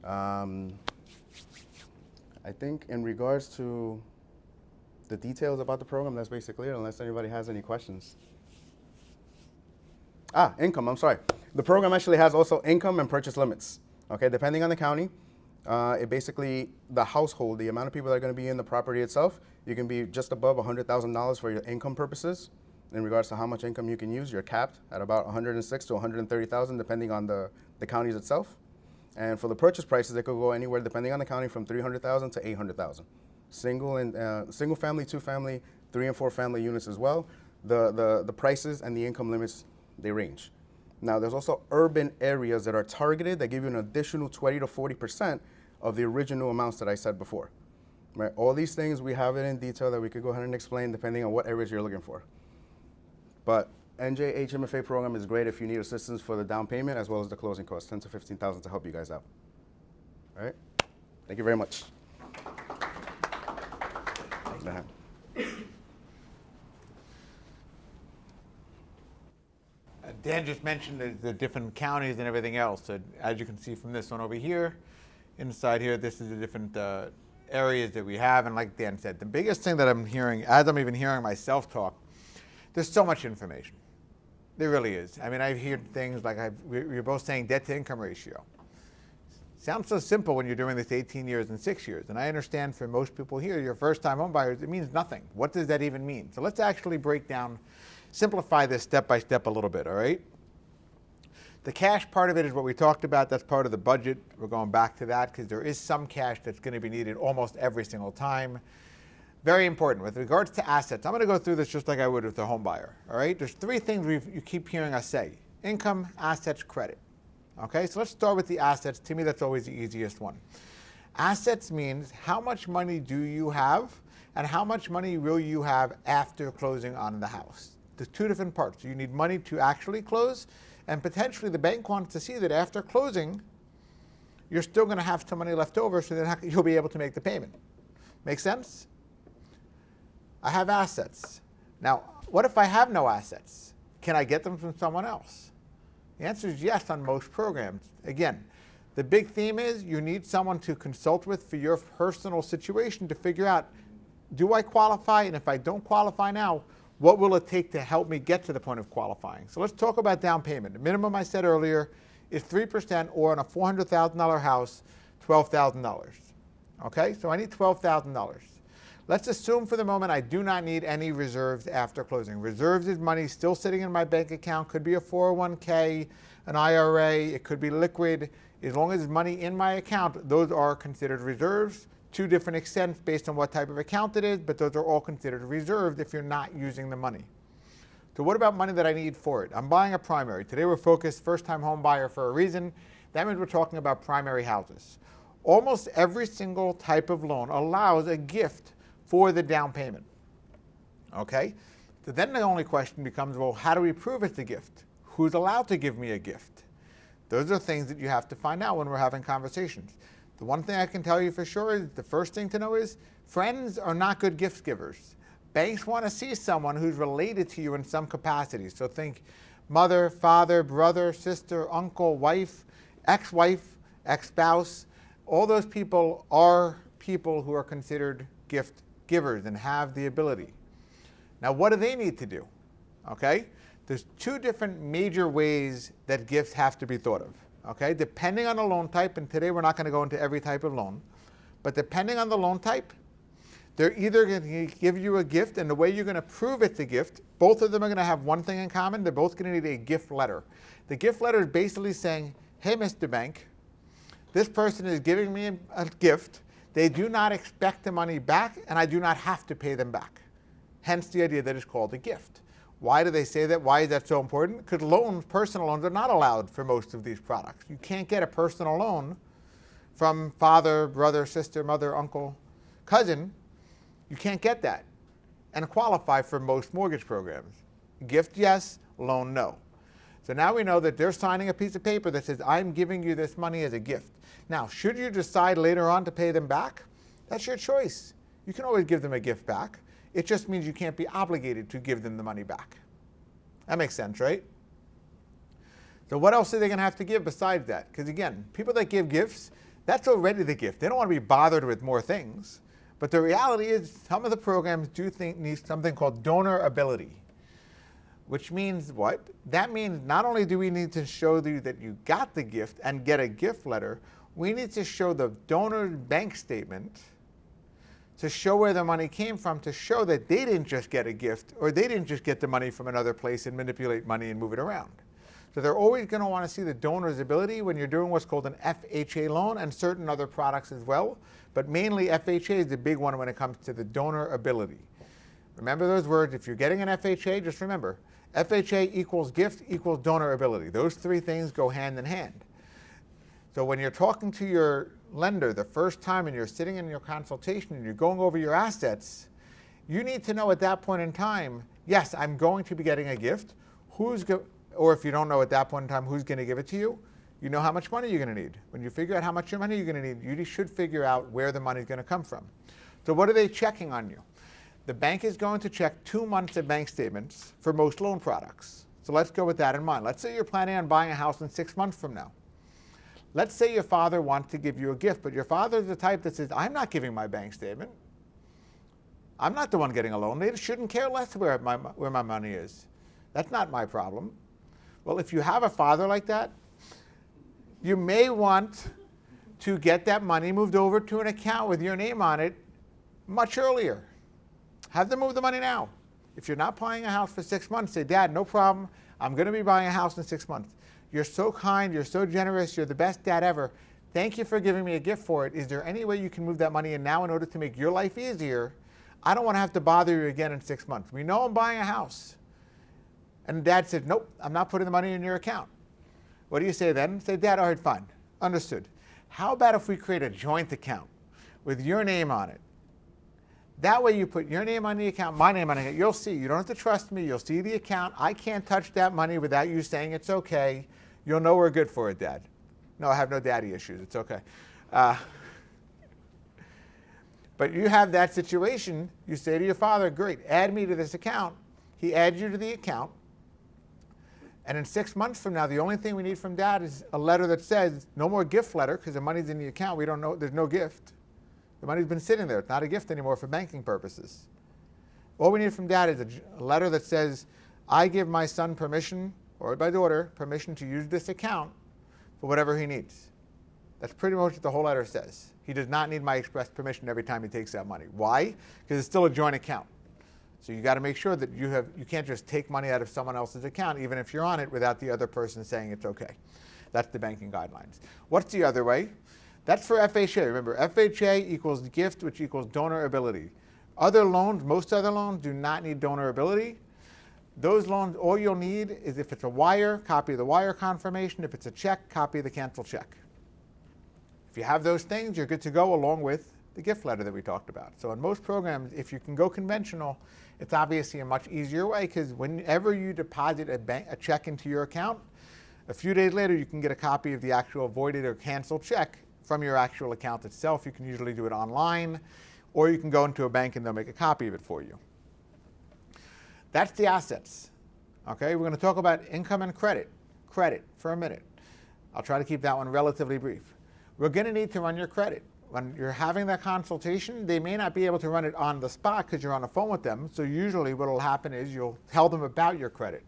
I think in regards to the details about the program, that's basically it, unless anybody has any questions. Income, I'm sorry. The program actually has also income and purchase limits. Okay, depending on the county, it basically, the household, the amount of people that are going to be in the property itself, you can be just above $100,000 for your income purposes. In regards to how much income you can use, you're capped at about $106,000 to $130,000, depending on the counties itself. And for the purchase prices, it could go anywhere, depending on the county, from $300,000 to $800,000. Single family, 2 family, 3 and 4 family units as well. The prices and the income limits, they range. Now, there's also urban areas that are targeted that give you an additional 20 to 40% of the original amounts that I said before. Right? All these things, we have it in detail that we could go ahead and explain depending on what areas you're looking for. But NJ HMFA program is great if you need assistance for the down payment as well as the closing costs, $10,000 to $15,000 to help you guys out. All right? Thank you very much. Dan just mentioned the different counties and everything else. So as you can see from this one over here, inside here, this is the different areas that we have. And like Dan said, the biggest thing that I'm hearing, as I'm even hearing myself talk, there's so much information. There really is. I mean, I hear things like we're both saying debt to income ratio. Sounds so simple when you're doing this 18 years and 6 years. And I understand for most people here, your first time home buyers, it means nothing. What does that even mean? So let's actually break down, simplify this step by step a little bit, all right? The cash part of it is what we talked about. That's part of the budget. We're going back to that because there is some cash that's going to be needed almost every single time. Very important. With regards to assets, I'm going to go through this just like I would with the home buyer, all right? There's three things you keep hearing us say: income, assets, credit. Okay, so let's start with the assets. To me, that's always the easiest one. Assets means how much money do you have and how much money will you have after closing on the house. There's two different parts. You need money to actually close, and potentially the bank wants to see that after closing, you're still going to have some money left over so that you'll be able to make the payment. Make sense? I have assets. Now, what if I have no assets? Can I get them from someone else? The answer is yes on most programs. Again, the big theme is you need someone to consult with for your personal situation to figure out, do I qualify? And if I don't qualify now, what will it take to help me get to the point of qualifying? So let's talk about down payment. The minimum I said earlier is 3%, or on a $400,000 house, $12,000. Okay, so I need $12,000. Let's assume for the moment I do not need any reserves after closing. Reserves is money still sitting in my bank account. Could be a 401k, an IRA, it could be liquid. As long as it's money in my account, those are considered reserves. To different extents based on what type of account it is, but those are all considered reserved if you're not using the money. So what about money that I need for it? I'm buying a primary. Today we're focused first-time home buyer for a reason. That means we're talking about primary houses. Almost every single type of loan allows a gift for the down payment. Okay? So then the only question becomes, well, how do we prove it's a gift? Who's allowed to give me a gift? Those are things that you have to find out when we're having conversations. The one thing I can tell you for sure is the first thing to know is friends are not good gift givers. Banks want to see someone who's related to you in some capacity. So think mother, father, brother, sister, uncle, wife, ex-wife, ex-spouse. All those people are people who are considered gift givers and have the ability. Now, what do they need to do? Okay? There's two different major ways that gifts have to be thought of. Okay? Depending on the loan type, and today we're not going to go into every type of loan, but depending on the loan type, they're either going to give you a gift, and the way you're going to prove it's a gift, both of them are going to have one thing in common. They're both going to need a gift letter. The gift letter is basically saying, hey, Mr. Bank, this person is giving me a gift. They do not expect the money back, and I do not have to pay them back. Hence the idea that it's called a gift. Why do they say that? Why is that so important? Because loans, personal loans, are not allowed for most of these products. You can't get a personal loan from father, brother, sister, mother, uncle, cousin. You can't get that and qualify for most mortgage programs. Gift, yes. Loan, no. So now we know that they're signing a piece of paper that says, I'm giving you this money as a gift. Now, should you decide later on to pay them back, that's your choice. You can always give them a gift back. It just means you can't be obligated to give them the money back. That makes sense, right? So what else are they going to have to give besides that? Because again, people that give gifts, that's already the gift. They don't want to be bothered with more things. But the reality is some of the programs do need something called donor ability. Which means what? That means not only do we need to show you that you got the gift and get a gift letter, we need to show the donor's bank statement to show where the money came from, to show that they didn't just get a gift or they didn't just get the money from another place and manipulate money and move it around. So they're always going to want to see the donor's ability when you're doing what's called an FHA loan and certain other products as well. But mainly FHA is the big one when it comes to the donor ability. Remember those words. If you're getting an FHA, just remember, FHA equals gift equals donor ability. Those three things go hand in hand. So when you're talking to your lender the first time and you're sitting in your consultation and you're going over your assets, you need to know at that point in time, yes, I'm going to be getting a gift. Or if you don't know at that point in time who's going to give it to you, you know how much money you're going to need. When you figure out how much money you're going to need, you should figure out where the money is going to come from. So what are they checking on you? The bank is going to check 2 months of bank statements for most loan products. So let's go with that in mind. Let's say you're planning on buying a house in 6 months from now. Let's say your father wants to give you a gift, but your father's the type that says, I'm not giving my bank statement. I'm not the one getting a loan. They shouldn't care less where my money is. That's not my problem. Well, if you have a father like that, you may want to get that money moved over to an account with your name on it much earlier. Have them move the money now. If you're not buying a house for 6 months, say, Dad, no problem. I'm going to be buying a house in 6 months. You're so kind. You're so generous. You're the best dad ever. Thank you for giving me a gift for it. Is there any way you can move that money in now in order to make your life easier? I don't want to have to bother you again in 6 months. We know I'm buying a house. And Dad said, nope, I'm not putting the money in your account. What do you say then? Say, Dad, all right, fine. Understood. How about if we create a joint account with your name on it? That way you put your name on the account, my name on it. You'll see. You don't have to trust me. You'll see the account. I can't touch that money without you saying it's okay. You'll know we're good for it, Dad. No, I have no daddy issues. It's okay. But you have that situation. You say to your father, great, add me to this account. He adds you to the account. And in 6 months from now, the only thing we need from Dad is a letter that says, no more gift letter, because the money's in the account. We don't know, there's no gift. The money's been sitting there. It's not a gift anymore for banking purposes. All we need from Dad is a letter that says, I give my son permission, or my daughter, permission to use this account for whatever he needs. That's pretty much what the whole letter says. He does not need my express permission every time he takes out money. Why? Because it's still a joint account. So you got to make sure that you can't just take money out of someone else's account, even if you're on it, without the other person saying it's okay. That's the banking guidelines. What's the other way? That's for FHA. Remember, FHA equals gift, which equals donor ability. Other loans, most other loans, do not need donor ability. Those loans, all you'll need is if it's a wire, copy of the wire confirmation. If it's a check, copy of the canceled check. If you have those things, you're good to go along with the gift letter that we talked about. So in most programs, if you can go conventional, it's obviously a much easier way, because whenever you deposit a check into your account, a few days later you can get a copy of the actual voided or canceled check from your actual account itself. You can usually do it online, or you can go into a bank and they'll make a copy of it for you. That's the assets. Okay, we're going to talk about income and credit. Credit for a minute. I'll try to keep that one relatively brief. We're going to need to run your credit. When you're having that consultation, they may not be able to run it on the spot because you're on the phone with them. So usually what will happen is you'll tell them about your credit.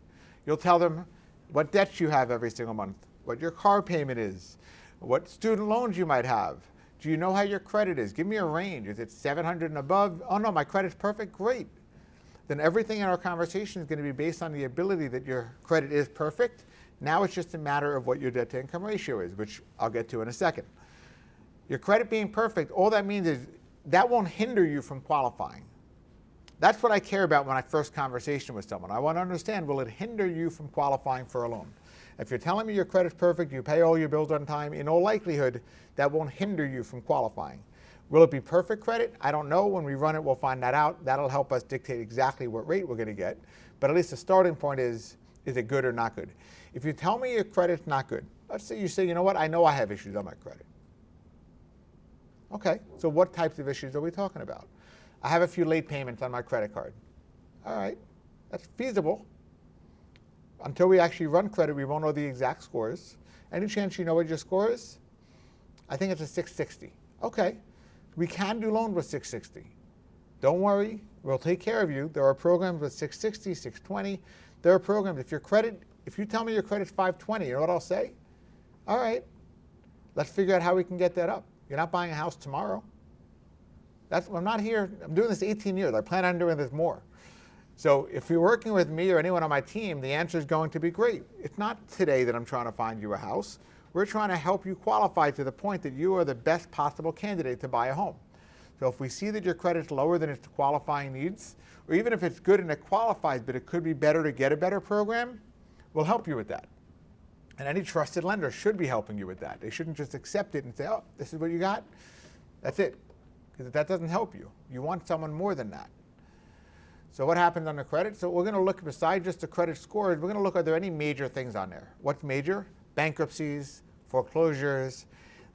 You'll tell them what debts you have every single month, what your car payment is, what student loans you might have. Do you know how your credit is? Give me a range. Is it 700 and above? Oh no, my credit's perfect. Great. Then everything in our conversation is going to be based on the ability that your credit is perfect. Now it's just a matter of what your debt to income ratio is, which I'll get to in a second. Your credit being perfect, all that means is that won't hinder you from qualifying. That's what I care about when I first conversation with someone. I want to understand, will it hinder you from qualifying for a loan? If you're telling me your credit's perfect, you pay all your bills on time, in all likelihood, that won't hinder you from qualifying. Will it be perfect credit? I don't know. When we run it, we'll find that out. That'll help us dictate exactly what rate we're going to get. But at least the starting point is it good or not good? If you tell me your credit's not good, let's say you say, you know what, I know I have issues on my credit. Okay, so what types of issues are we talking about? I have a few late payments on my credit card. All right, that's feasible. Until we actually run credit, we won't know the exact scores. Any chance you know what your score is? I think it's a 660. Okay, we can do loans with 660. Don't worry, we'll take care of you. There are programs with 660, 620. There are programs, if you tell me your credit's 520, you know what I'll say? All right, let's figure out how we can get that up. You're not buying a house tomorrow. I'm not here, I'm doing this 18 years. I plan on doing this more. So if you're working with me or anyone on my team, the answer is going to be great. It's not today that I'm trying to find you a house. We're trying to help you qualify to the point that you are the best possible candidate to buy a home. So if we see that your credit's lower than its qualifying needs, or even if it's good and it qualifies, but it could be better to get a better program, we'll help you with that. And any trusted lender should be helping you with that. They shouldn't just accept it and say, oh, this is what you got. That's it. Because that doesn't help you. You want someone more than that. So what happens on the credit? So we're going to look, besides just the credit scores, we're going to look, are there any major things on there? What's major? Bankruptcies, foreclosures.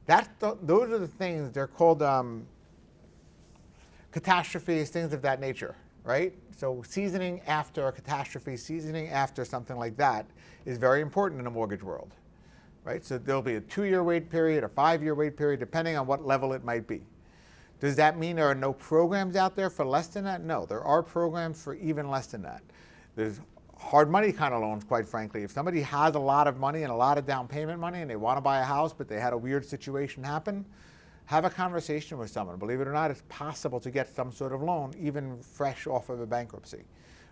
Those are the things, they're called catastrophes, things of that nature, right? So seasoning after a catastrophe, seasoning after something like that is very important in the mortgage world, right? So there'll be a 2-year wait period, a 5-year wait period, depending on what level it might be. Does that mean there are no programs out there for less than that? No, there are programs for even less than that. There's hard money kind of loans, quite frankly. If somebody has a lot of money and a lot of down payment money and they want to buy a house, but they had a weird situation happen, have a conversation with someone. Believe it or not, it's possible to get some sort of loan, even fresh off of a bankruptcy.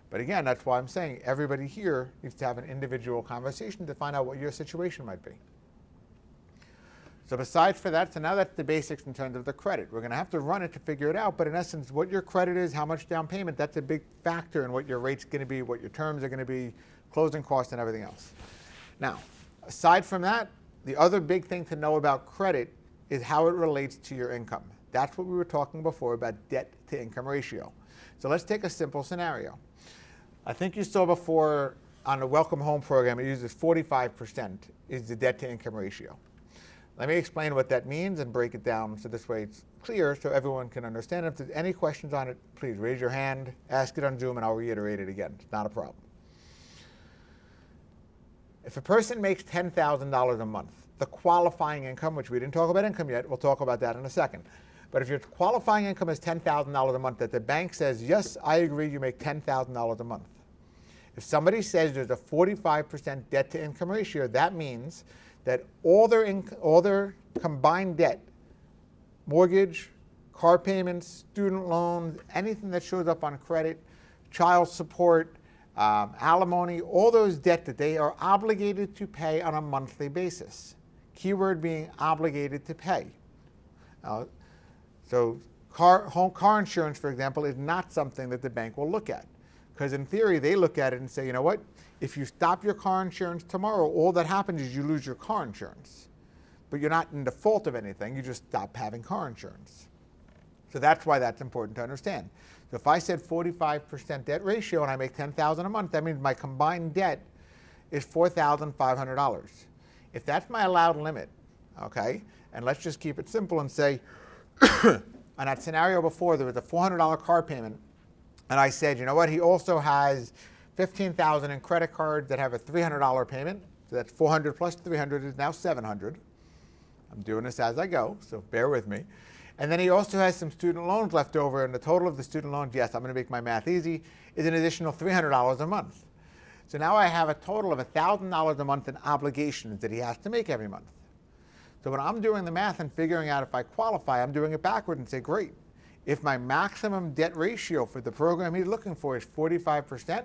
But again, that's why I'm saying everybody here needs to have an individual conversation to find out what your situation might be. So besides for that, so now that's the basics in terms of the credit. We're going to have to run it to figure it out, but in essence, what your credit is, how much down payment, that's a big factor in what your rate's going to be, what your terms are going to be, closing costs, and everything else. Now, aside from that, the other big thing to know about credit is how it relates to your income. That's what we were talking before about debt to income ratio. So let's take a simple scenario. I think you saw before on the Welcome Home program, it uses 45% is the debt to income ratio. Let me explain what that means and break it down so this way it's clear so everyone can understand. If there's any questions on it, please raise your hand, ask it on Zoom, and I'll reiterate it again. It's not a problem. If a person makes $10,000 a month, the qualifying income, which we didn't talk about income yet, we'll talk about that in a second. But if your qualifying income is $10,000 a month, that the bank says, yes, I agree, you make $10,000 a month. If somebody says there's a 45% debt to income ratio, that means that all their combined debt, mortgage, car payments, student loans, anything that shows up on credit, child support, alimony, all those debt that they are obligated to pay on a monthly basis. Keyword being obligated to pay. So car insurance, for example, is not something that the bank will look at. Because in theory, they look at it and say, you know what? If you stop your car insurance tomorrow, all that happens is you lose your car insurance. But you're not in default of anything. You just stop having car insurance. So that's why that's important to understand. So if I said 45% debt ratio and I make $10,000 a month, that means my combined debt is $4,500. If that's my allowed limit, okay, and let's just keep it simple and say, on that scenario before, there was a $400 car payment, and I said, you know what, he also has $15,000 in credit cards that have a $300 payment, so that's 400 plus 300 is now 700. I'm doing this as I go, so bear with me. And then he also has some student loans left over, and the total of the student loans, yes, I'm going to make my math easy, is an additional $300 a month. So now I have a total of $1,000 a month in obligations that he has to make every month. So when I'm doing the math and figuring out if I qualify, I'm doing it backward and say, great. If my maximum debt ratio for the program he's looking for is 45%,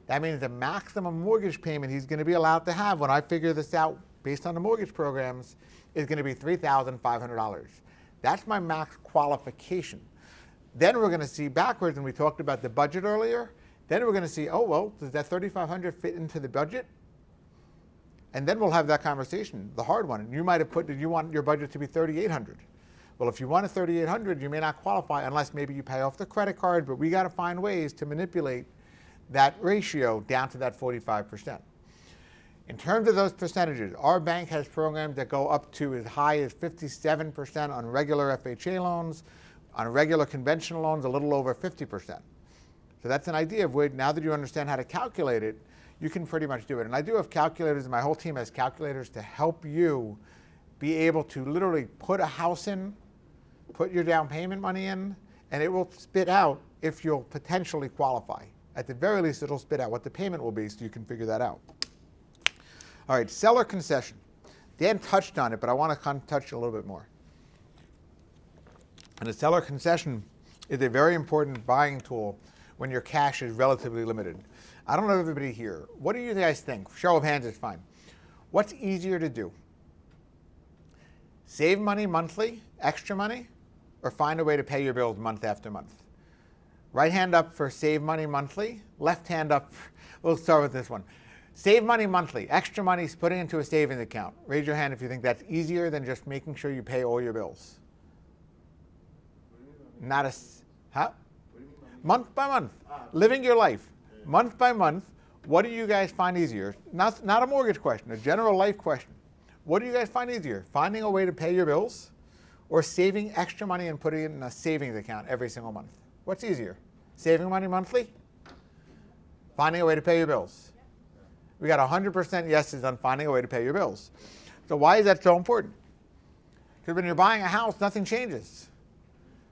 that means the maximum mortgage payment he's going to be allowed to have when I figure this out based on the mortgage programs is going to be $3,500. That's my max qualification. Then we're going to see backwards, and we talked about the budget earlier. Then we're going to see, oh, well, does that $3,500 fit into the budget? And then we'll have that conversation, the hard one. You might have put that you want your budget to be $3,800. Well, if you want a $3,800, you may not qualify unless maybe you pay off the credit card, but we got to find ways to manipulate that ratio down to that 45%. In terms of those percentages, our bank has programs that go up to as high as 57% on regular FHA loans, on regular conventional loans, a little over 50%. So that's an idea of where, now that you understand how to calculate it, you can pretty much do it. And I do have calculators, and my whole team has calculators to help you be able to literally put a house in, put your down payment money in, and it will spit out if you'll potentially qualify. At the very least, it'll spit out what the payment will be so you can figure that out. All right, seller concession. Dan touched on it, but I want to touch a little bit more. And a seller concession is a very important buying tool when your cash is relatively limited. I don't know everybody here. What do you guys think? Show of hands is fine. What's easier to do? Save money monthly, extra money, or find a way to pay your bills month after month? Right hand up for save money monthly, left hand up, we'll start with this one. Save money monthly. Extra money is putting into a savings account. Raise your hand if you think that's easier than just making sure you pay all your bills. Not a, huh? Month by month. Living your life. Month by month. What do you guys find easier? Not a mortgage question, a general life question. What do you guys find easier? Finding a way to pay your bills or saving extra money and putting it in a savings account every single month? What's easier? Saving money monthly? Finding a way to pay your bills? We got 100% yeses on finding a way to pay your bills. So why is that so important? Because when you're buying a house, nothing changes.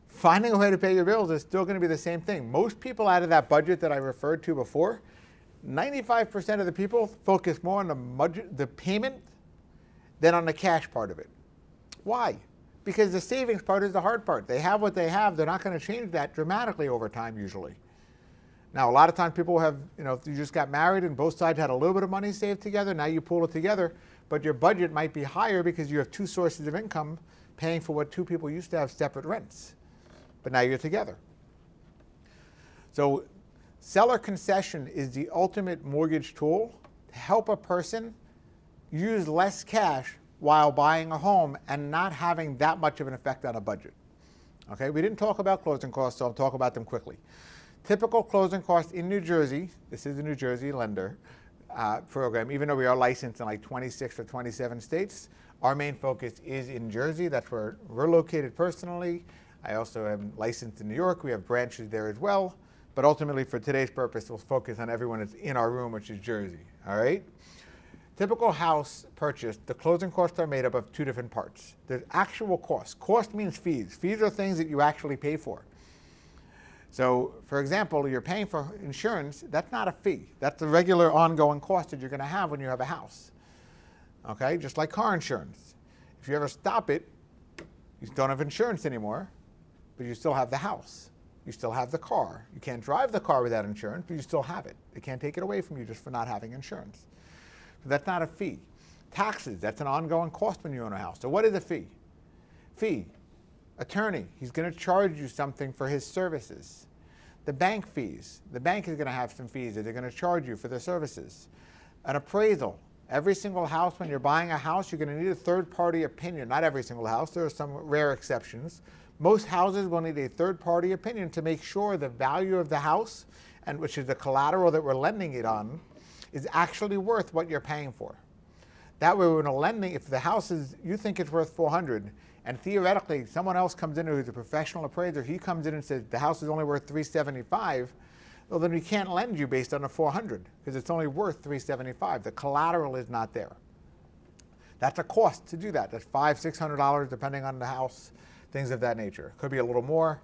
Finding a way to pay your bills is still going to be the same thing. Most people out of that budget that I referred to before, 95% of the people focus more on the payment than on the cash part of it. Why? Because the savings part is the hard part. They have what they have. They're not going to change that dramatically over time usually. Now, a lot of times people have, if you just got married and both sides had a little bit of money saved together, now you pull it together, but your budget might be higher because you have two sources of income paying for what two people used to have separate rents. But now you're together. So seller concession is the ultimate mortgage tool to help a person use less cash while buying a home and not having that much of an effect on a budget. Okay, we didn't talk about closing costs, so I'll talk about them quickly. Typical closing costs in New Jersey, this is a New Jersey lender program, even though we are licensed in like 26 or 27 states, our main focus is in Jersey. That's where we're located personally. I also am licensed in New York. We have branches there as well. But ultimately, for today's purpose, we'll focus on everyone that's in our room, which is Jersey. All right? Typical house purchase, the closing costs are made up of two different parts. There's actual costs. Cost means fees. Fees are things that you actually pay for. So, for example, you're paying for insurance. That's not a fee. That's the regular ongoing cost that you're going to have when you have a house. Okay? Just like car insurance. If you ever stop it, you don't have insurance anymore, but you still have the house. You still have the car. You can't drive the car without insurance, but you still have it. They can't take it away from you just for not having insurance. So that's not a fee. Taxes, that's an ongoing cost when you own a house. So what is a fee? Fee. Attorney, he's going to charge you something for his services. The bank fees, the bank is going to have some fees that they're going to charge you for their services. An appraisal, every single house, when you're buying a house, you're going to need a third-party opinion. Not every single house, there are some rare exceptions. Most houses will need a third-party opinion to make sure the value of the house, and which is the collateral that we're lending it on, is actually worth what you're paying for. That way, when a lending, if the house is, you think it's worth $400, and theoretically someone else comes in who's a professional appraiser, he comes in and says the house is only worth $375, well then we can't lend you based on the $400 because it's only worth $375. The collateral is not there. That's a cost to do that. That's $500, $600 depending on the house, things of that nature. Could be a little more.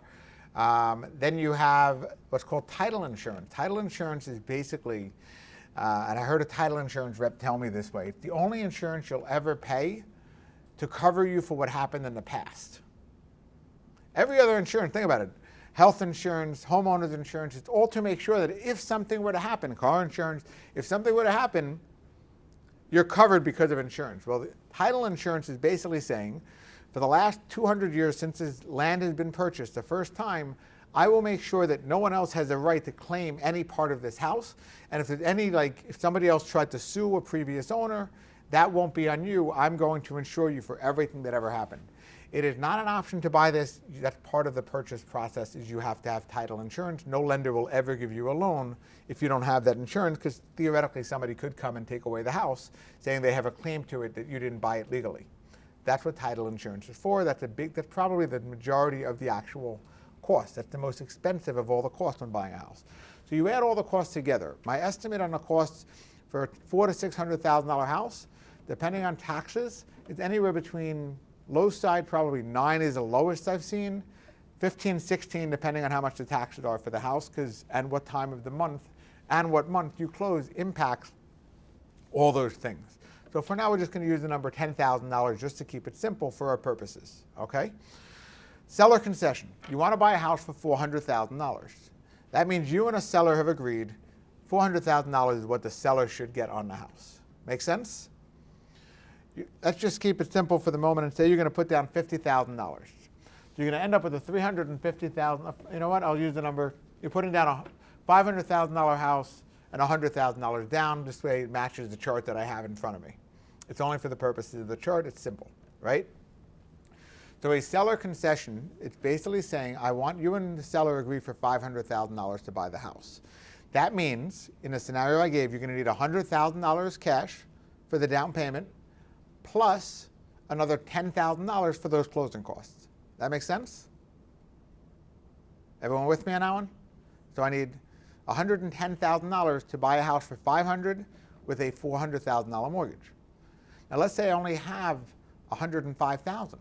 Then you have what's called title insurance. Title insurance is basically, and I heard a title insurance rep tell me this way, it's the only insurance you'll ever pay to cover you for what happened in the past. Every other insurance, think about it, health insurance, homeowners insurance, it's all to make sure that if something were to happen, car insurance, if something were to happen, you're covered because of insurance. Well, the title insurance is basically saying, for the last 200 years since this land has been purchased the first time, I will make sure that no one else has a right to claim any part of this house. And if there's any, if somebody else tried to sue a previous owner, that won't be on you. I'm going to insure you for everything that ever happened. It is not an option to buy this. That's part of the purchase process is you have to have title insurance. No lender will ever give you a loan if you don't have that insurance because theoretically somebody could come and take away the house saying they have a claim to it that you didn't buy it legally. That's what title insurance is for. That's probably the majority of the actual cost. That's the most expensive of all the costs when buying a house. So you add all the costs together. My estimate on the costs for a $400,000 to $600,000 house, depending on taxes, is anywhere between low side, probably 9 is the lowest I've seen, 15, 16, depending on how much the taxes are for the house, and what time of the month, and what month you close impacts all those things. So for now, we're just going to use the number $10,000 just to keep it simple for our purposes, okay? Seller concession. You want to buy a house for $400,000. That means you and a seller have agreed $400,000 is what the seller should get on the house. Make sense? Let's just keep it simple for the moment and say you're going to put down $50,000. So you're going to end up with a $350,000. You know what? I'll use the number. You're putting down a $500,000 house and $100,000 down. This way it matches the chart that I have in front of me. It's only for the purposes of the chart. It's simple, right? So a seller concession, it's basically saying, I want you and the seller agree for $500,000 to buy the house. That means, in the scenario I gave, you're going to need $100,000 cash for the down payment, plus another $10,000 for those closing costs. That makes sense? Everyone with me on that one? So I need $110,000 to buy a house for $500,000 with a $400,000 mortgage. Now let's say I only have $105,000.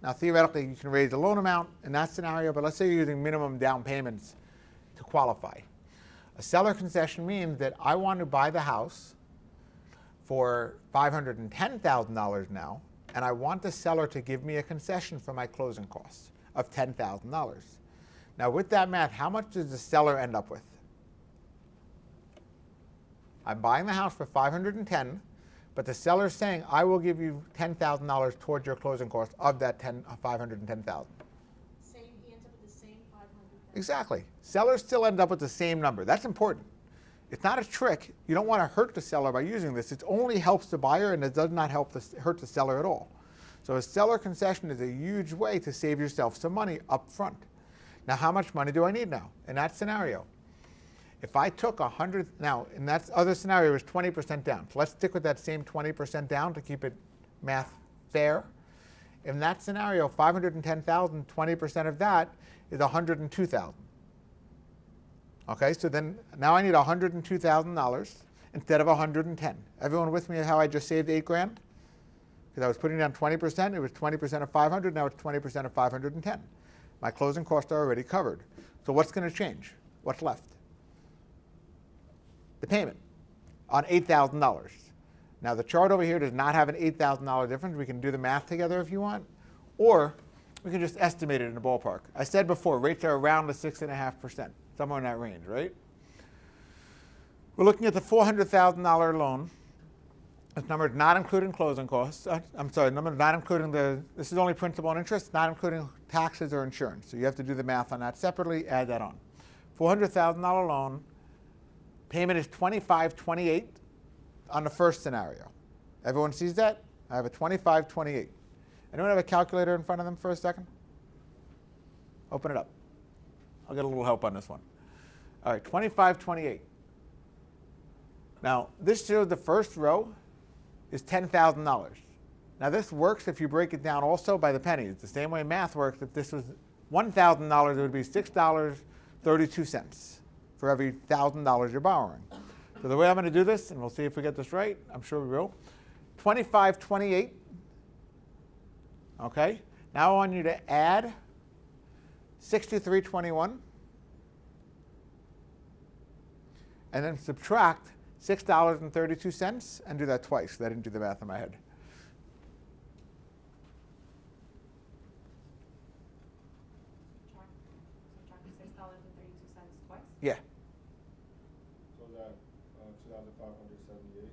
Now theoretically you can raise the loan amount in that scenario, but let's say you're using minimum down payments to qualify. A seller concession means that I want to buy the house for $510,000 now, and I want the seller to give me a concession for my closing costs of $10,000. Now with that math, how much does the seller end up with? I'm buying the house for $510,000, but the seller's saying, I will give you $10,000 towards your closing cost of that $510,000. Same, he ends up with the same 500. Exactly. Sellers still end up with the same number. That's important. It's not a trick. You don't want to hurt the seller by using this. It only helps the buyer, and it does not hurt the seller at all. So a seller concession is a huge way to save yourself some money up front. Now, how much money do I need now in that scenario? If I took 100, now in that other scenario it was 20% down. So let's stick with that same 20% down to keep it math fair. In that scenario, 510,000, 20% of that is 102,000. Okay, so then now I need $102,000 instead of 110. Everyone with me at how I just saved $8,000? Because I was putting down 20%, it was 20% of 500, now it's 20% of 510. My closing costs are already covered. So what's going to change? What's left? The payment on $8,000. Now the chart over here does not have an $8,000 difference. We can do the math together if you want, or we can just estimate it in the ballpark. I said before, rates are around the 6.5%, somewhere in that range, right? We're looking at the $400,000 loan. This number is not including closing costs. Number not including this is only principal and interest, not including taxes or insurance. So you have to do the math on that separately, add that on. $400,000 loan, payment is $25.28 on the first scenario. Everyone sees that? I have a $25.28. Anyone have a calculator in front of them for a second? Open it up. I'll get a little help on this one. All right, $25.28. Now, this shows the first row is $10,000. Now, this works if you break it down also by the pennies. The same way math works, if this was $1,000, it would be $6.32 for every $1,000 you're borrowing. So the way I'm going to do this, and we'll see if we get this right, I'm sure we will, $25.28. Okay, now I want you to add $63.21 and then subtract $6.32 and do that twice, because I didn't do the math in my head. Subtract $6.32 twice? Yeah. So that 2,578.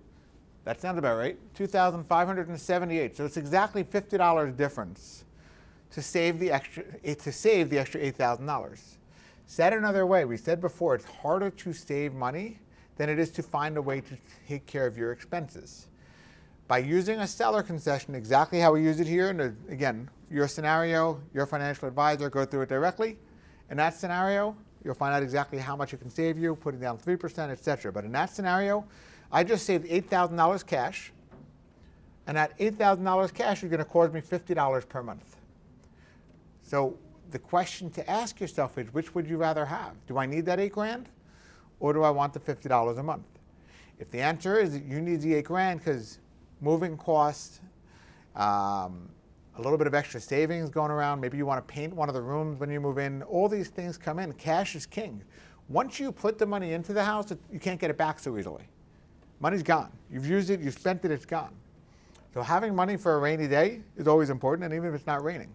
That sounds about right. $2,578. So it's exactly $50 difference to save the extra $8,000. Said another way, we said before, it's harder to save money than it is to find a way to take care of your expenses. By using a seller concession, exactly how we use it here, and again, your scenario, your financial advisor, go through it directly. In that scenario, you'll find out exactly how much it can save you, putting down 3%, etc. But in that scenario, I just saved $8,000 cash, and that $8,000 cash is going to cost me $50 per month. So the question to ask yourself is, which would you rather have? Do I need that $8,000, or do I want the $50 a month? If the answer is that you need the $8,000 because moving costs, a little bit of extra savings going around, maybe you want to paint one of the rooms when you move in, all these things come in. Cash is king. Once you put the money into the house, you can't get it back so easily. Money's gone. You've used it, you've spent it, it's gone. So having money for a rainy day is always important, and even if it's not raining.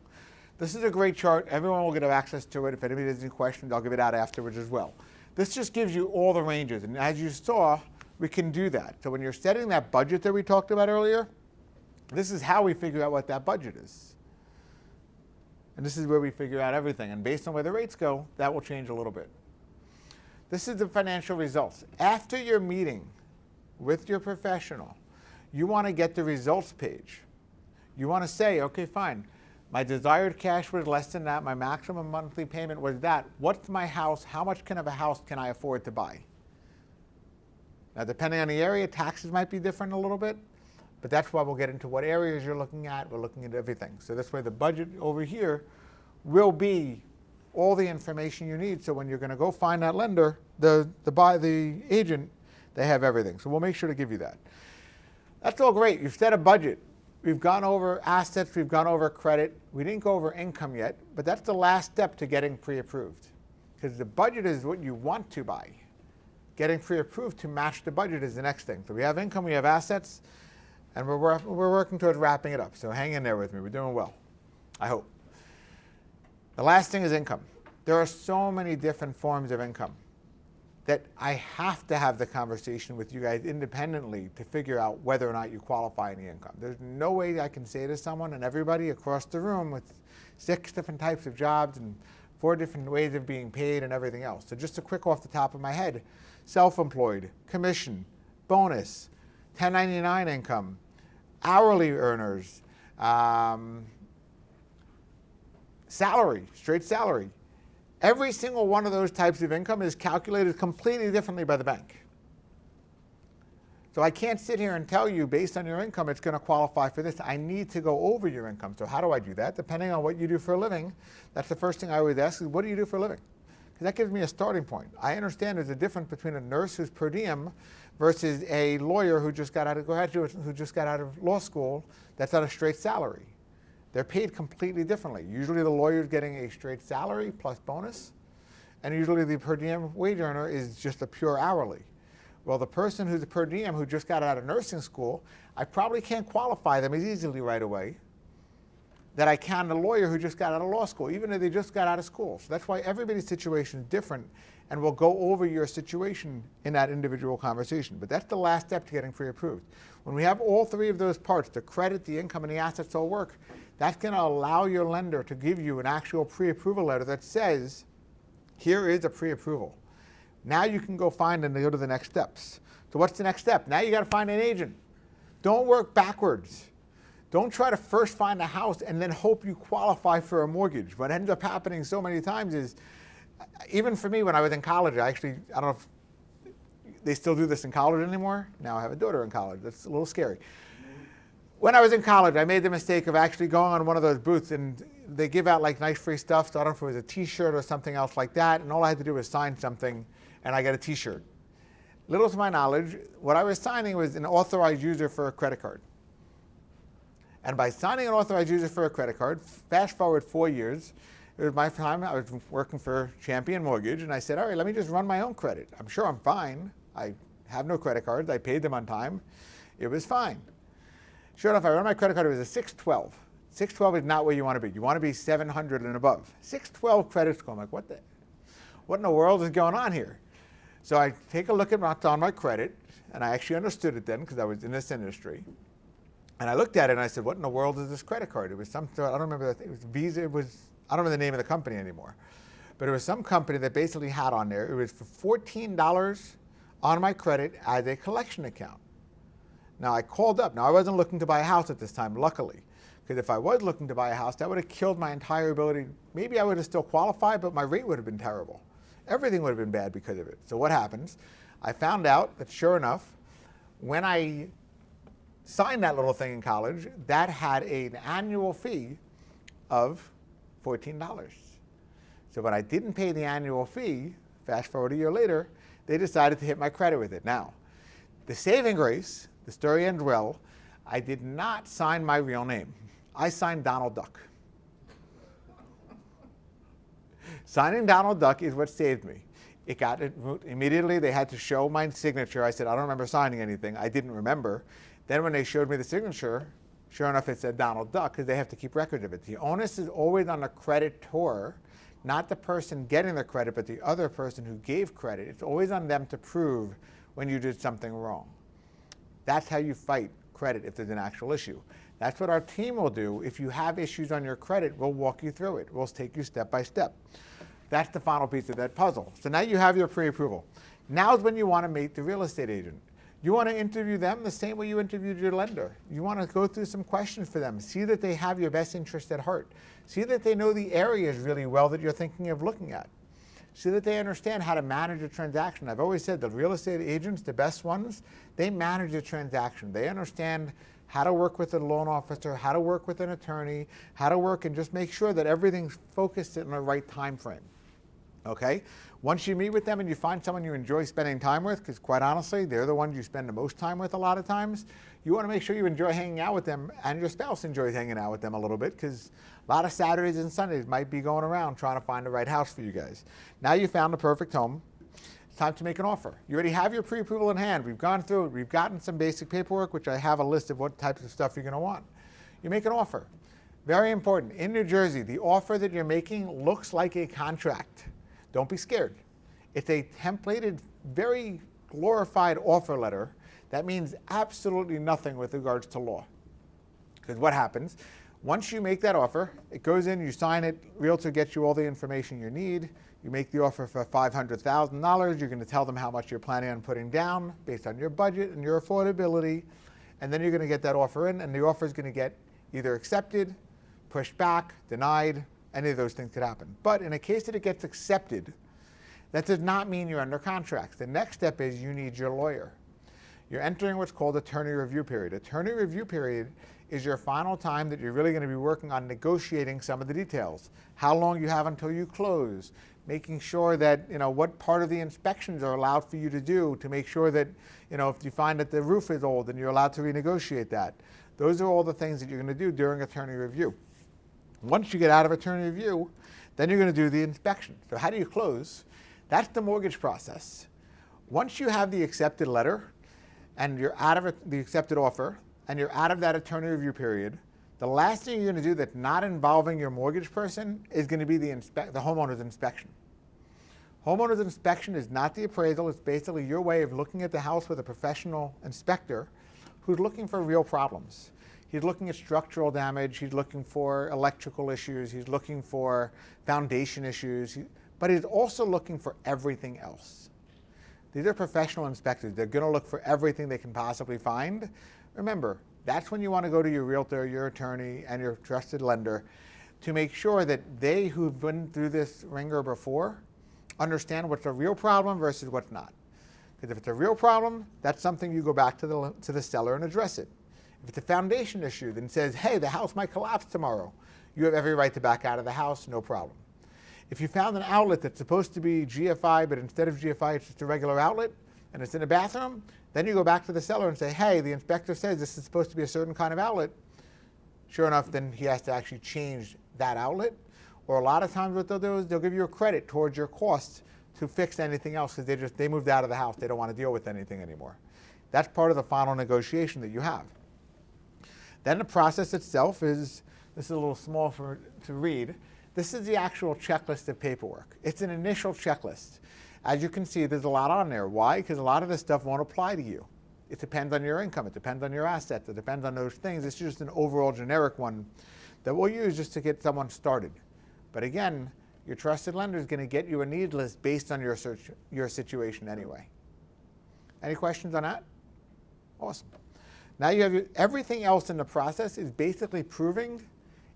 This is a great chart. Everyone will get access to it. If anybody has any questions, I'll give it out afterwards as well. This just gives you all the ranges, and as you saw, we can do that. So when you're setting that budget that we talked about earlier, this is how we figure out what that budget is. And this is where we figure out everything. And based on where the rates go, that will change a little bit. This is the financial results. After your meeting with your professional, you want to get the results page. You want to say, okay, fine. My desired cash was less than that. My maximum monthly payment was that. What's my house? How much of a house can I afford to buy? Now, depending on the area, taxes might be different a little bit, but that's why we'll get into what areas you're looking at. We're looking at everything. So this way the budget over here will be all the information you need. So when you're going to go find that lender, the agent, they have everything. So we'll make sure to give you that. That's all great. You've set a budget. We've gone over assets. We've gone over credit. We didn't go over income yet, but that's the last step to getting pre-approved, because the budget is what you want to buy. Getting pre-approved to match the budget is the next thing. So we have income, we have assets, and we're working towards wrapping it up. So hang in there with me. We're doing well, I hope. The last thing is income. There are so many different forms of income that I have to have the conversation with you guys independently to figure out whether or not you qualify in the income. There's no way I can say to someone and everybody across the room with 6 different types of jobs and 4 different ways of being paid and everything else. So just a quick off the top of my head: self-employed, commission, bonus, 1099 income, hourly earners, salary, straight salary. Every single one of those types of income is calculated completely differently by the bank. So I can't sit here and tell you based on your income it's going to qualify for this. I need to go over your income. So how do I do that? Depending on what you do for a living, that's the first thing I always ask is, what do you do for a living? Because that gives me a starting point. I understand there's a difference between a nurse who's per diem versus a lawyer who just got out of law school that's on a straight salary. They're paid completely differently. Usually the lawyer's getting a straight salary plus bonus, and usually the per diem wage earner is just a pure hourly. Well, the person who's a per diem who just got out of nursing school, I probably can't qualify them as easily right away that I can the lawyer who just got out of law school, even if they just got out of school. So that's why everybody's situation is different, and we'll go over your situation in that individual conversation. But that's the last step to getting pre-approved. When we have all 3 of those parts, the credit, the income, and the assets all work, that's going to allow your lender to give you an actual pre-approval letter that says, here is a pre-approval. Now you can go find and go to the next steps. So what's the next step? Now you got to find an agent. Don't work backwards. Don't try to first find a house and then hope you qualify for a mortgage. What ends up happening so many times is, even for me when I was in college, I don't know if they still do this in college anymore. Now I have a daughter in college. That's a little scary. When I was in college, I made the mistake of actually going on one of those booths, and they give out like nice free stuff. So I don't know if it was a t-shirt or something else like that. And all I had to do was sign something and I got a t-shirt. Little to my knowledge, what I was signing was an authorized user for a credit card. And by signing an authorized user for a credit card, fast forward 4 years, it was my time, I was working for Champion Mortgage, and I said, all right, let me just run my own credit. I'm sure I'm fine. I have no credit cards. I paid them on time. It was fine. Sure enough, I run my credit card. It was a 612. 612 is not where you want to be. You want to be 700 and above. 612 credit score. I'm like, what in the world is going on here? So I take a look at what's on my credit, and I actually understood it then because I was in this industry. And I looked at it and I said, what in the world is this credit card? It was some, I don't remember, it was Visa, I don't remember the name of the company anymore. But it was some company that basically had on there, it was for $14 on my credit as a collection account. Now I called up. Now I wasn't looking to buy a house at this time, luckily. Because if I was looking to buy a house, that would have killed my entire ability. Maybe I would have still qualified, but my rate would have been terrible. Everything would have been bad because of it. So what happens? I found out that sure enough, when I signed that little thing in college, that had an annual fee of $14. So when I didn't pay the annual fee, fast forward a year later, they decided to hit my credit with it. Now, the saving grace, the story ends well, I did not sign my real name. I signed Donald Duck. Signing Donald Duck is what saved me. It got it immediately. They had to show my signature. I said, I don't remember signing anything. I didn't remember. Then when they showed me the signature, sure enough, it said Donald Duck because they have to keep record of it. The onus is always on the creditor, not the person getting the credit, but the other person who gave credit. It's always on them to prove when you did something wrong. That's how you fight credit if there's an actual issue. That's what our team will do. If you have issues on your credit, we'll walk you through it. We'll take you step by step. That's the final piece of that puzzle. So now you have your pre-approval. Now is when you want to meet the real estate agent. You want to interview them the same way you interviewed your lender. You want to go through some questions for them. See that they have your best interest at heart. See that they know the areas really well that you're thinking of looking at. See that they understand how to manage a transaction. I've always said the real estate agents, the best ones, they manage a transaction. They understand how to work with a loan officer, how to work with an attorney, how to work and just make sure that everything's focused in the right time frame. Okay? Once you meet with them and you find someone you enjoy spending time with, because quite honestly, they're the ones you spend the most time with a lot of times, you want to make sure you enjoy hanging out with them and your spouse enjoys hanging out with them a little bit, because a lot of Saturdays and Sundays might be going around trying to find the right house for you guys. Now you found the perfect home. It's time to make an offer. You already have your pre-approval in hand. We've gone through it. We've gotten some basic paperwork, which I have a list of what types of stuff you're going to want. You make an offer. Very important. In New Jersey, the offer that you're making looks like a contract. Don't be scared. It's a templated, very glorified offer letter that means absolutely nothing with regards to law. Because what happens, once you make that offer, it goes in, you sign it, realtor gets you all the information you need, you make the offer for $500,000, you're going to tell them how much you're planning on putting down based on your budget and your affordability, and then you're going to get that offer in, and the offer is going to get either accepted, pushed back, denied, any of those things could happen. But in a case that it gets accepted, that does not mean you're under contract. The next step is you need your lawyer. You're entering what's called attorney review period. Attorney review period is your final time that you're really going to be working on negotiating some of the details. How long you have until you close, making sure that, what part of the inspections are allowed for you to do to make sure that, if you find that the roof is old and you're allowed to renegotiate that. Those are all the things that you're going to do during attorney review. Once you get out of attorney review, then you're going to do the inspection. So how do you close? That's the mortgage process. Once you have the accepted letter and you're out of the accepted offer and you're out of that attorney review period, the last thing you're going to do that's not involving your mortgage person is going to be the homeowner's inspection. Homeowner's inspection is not the appraisal. It's basically your way of looking at the house with a professional inspector who's looking for real problems. He's looking at structural damage, he's looking for electrical issues, he's looking for foundation issues, but he's also looking for everything else. These are professional inspectors. They're going to look for everything they can possibly find. Remember, that's when you want to go to your realtor, your attorney, and your trusted lender to make sure that they who've been through this ringer before understand what's a real problem versus what's not. Because if it's a real problem, that's something you go back to the seller and address it. If it's a foundation issue that says, hey, the house might collapse tomorrow, you have every right to back out of the house, no problem. If you found an outlet that's supposed to be GFI, but instead of GFI, it's just a regular outlet, and it's in a bathroom, then you go back to the seller and say, hey, the inspector says this is supposed to be a certain kind of outlet. Sure enough, then he has to actually change that outlet. Or a lot of times what they'll do is they'll give you a credit towards your costs to fix anything else because they moved out of the house. They don't want to deal with anything anymore. That's part of the final negotiation that you have. Then the process itself is, this is a little small to read, this is the actual checklist of paperwork. It's an initial checklist. As you can see, there's a lot on there. Why? Because a lot of this stuff won't apply to you. It depends on your income, it depends on your assets, it depends on those things. It's just an overall generic one that we'll use just to get someone started. But again, your trusted lender is going to get you a needs list based on your situation anyway. Any questions on that? Awesome. Now you have everything else in the process is basically proving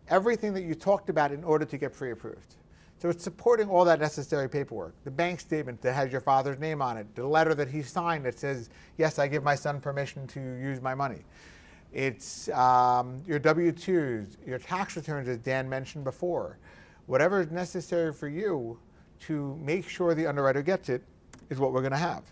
everything that you talked about in order to get pre-approved. So it's supporting all that necessary paperwork. The bank statement that has your father's name on it, the letter that he signed that says, yes, I give my son permission to use my money. It's your W-2s, your tax returns, as Dan mentioned before. Whatever is necessary for you to make sure the underwriter gets it is what we're going to have.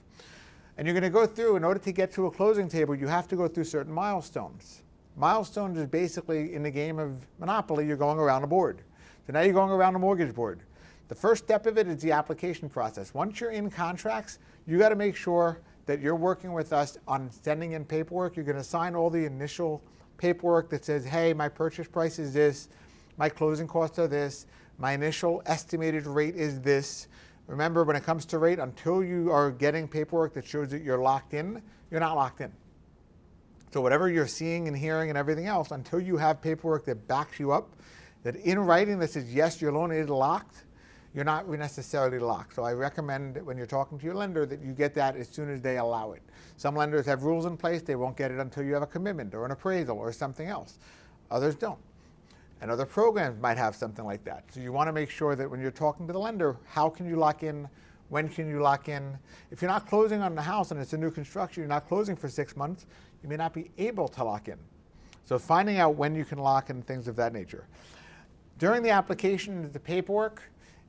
And you're going to go through, in order to get to a closing table, you have to go through certain milestones. Milestones is basically, in the game of Monopoly, you're going around a board. So now you're going around a mortgage board. The first step of it is the application process. Once you're in contracts, you got to make sure that you're working with us on sending in paperwork. You're going to sign all the initial paperwork that says, hey, my purchase price is this, my closing costs are this, my initial estimated rate is this. Remember, when it comes to rate, until you are getting paperwork that shows that you're locked in, you're not locked in. So whatever you're seeing and hearing and everything else, until you have paperwork that backs you up, that in writing that says, yes, your loan is locked, you're not necessarily locked. So I recommend that when you're talking to your lender that you get that as soon as they allow it. Some lenders have rules in place. They won't get it until you have a commitment or an appraisal or something else. Others don't. And other programs might have something like that. So you want to make sure that when you're talking to the lender, how can you lock in? When can you lock in? If you're not closing on the house and it's a new construction, you're not closing for 6 months, you may not be able to lock in. So finding out when you can lock in, things of that nature. During the application, the paperwork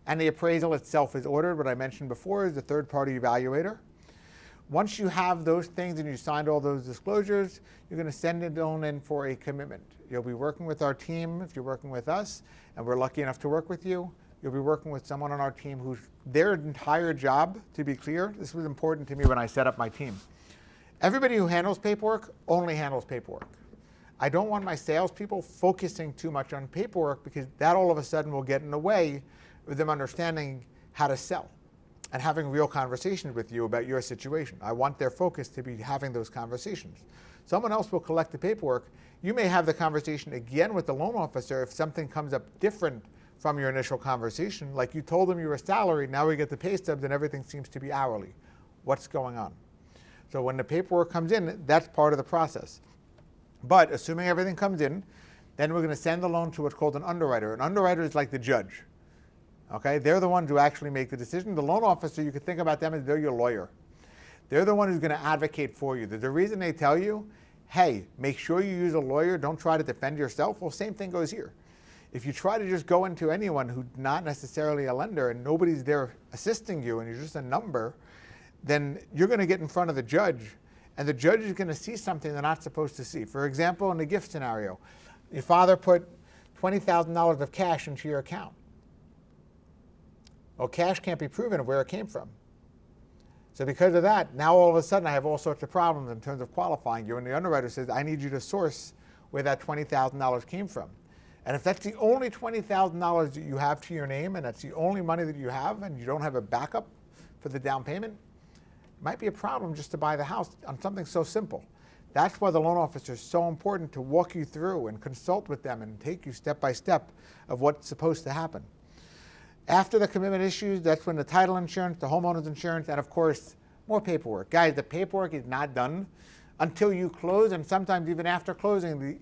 and the appraisal itself is ordered. What I mentioned before is the third-party evaluator. Once you have those things and you signed all those disclosures, you're going to send it on in for a commitment. You'll be working with our team if you're working with us, and we're lucky enough to work with you. You'll be working with someone on our team whose their entire job, to be clear, this was important to me when I set up my team. Everybody who handles paperwork only handles paperwork. I don't want my salespeople focusing too much on paperwork because that all of a sudden will get in the way of them understanding how to sell and having real conversations with you about your situation. I want their focus to be having those conversations. Someone else will collect the paperwork. You may have the conversation again with the loan officer if something comes up different from your initial conversation. Like you told them you were salaried, now we get the pay stubs and everything seems to be hourly. What's going on? So when the paperwork comes in, that's part of the process. But assuming everything comes in, then we're going to send the loan to what's called an underwriter. An underwriter is like the judge. Okay? They're the ones who actually make the decision. The loan officer, you could think about them as they're your lawyer. They're the one who's going to advocate for you. There's a reason they tell you, hey, make sure you use a lawyer. Don't try to defend yourself. Well, same thing goes here. If you try to just go into anyone who's not necessarily a lender and nobody's there assisting you and you're just a number, then you're going to get in front of the judge, and the judge is going to see something they're not supposed to see. For example, in the gift scenario, your father put $20,000 of cash into your account. Well, cash can't be proven of where it came from. So because of that, now all of a sudden I have all sorts of problems in terms of qualifying you, and the underwriter says, I need you to source where that $20,000 came from. And if that's the only $20,000 that you have to your name, and that's the only money that you have, and you don't have a backup for the down payment, it might be a problem just to buy the house on something so simple. That's why the loan officer is so important, to walk you through and consult with them and take you step by step of what's supposed to happen. After the commitment issues, that's when the title insurance, the homeowner's insurance, and of course, more paperwork. Guys, the paperwork is not done until you close, and sometimes even after closing,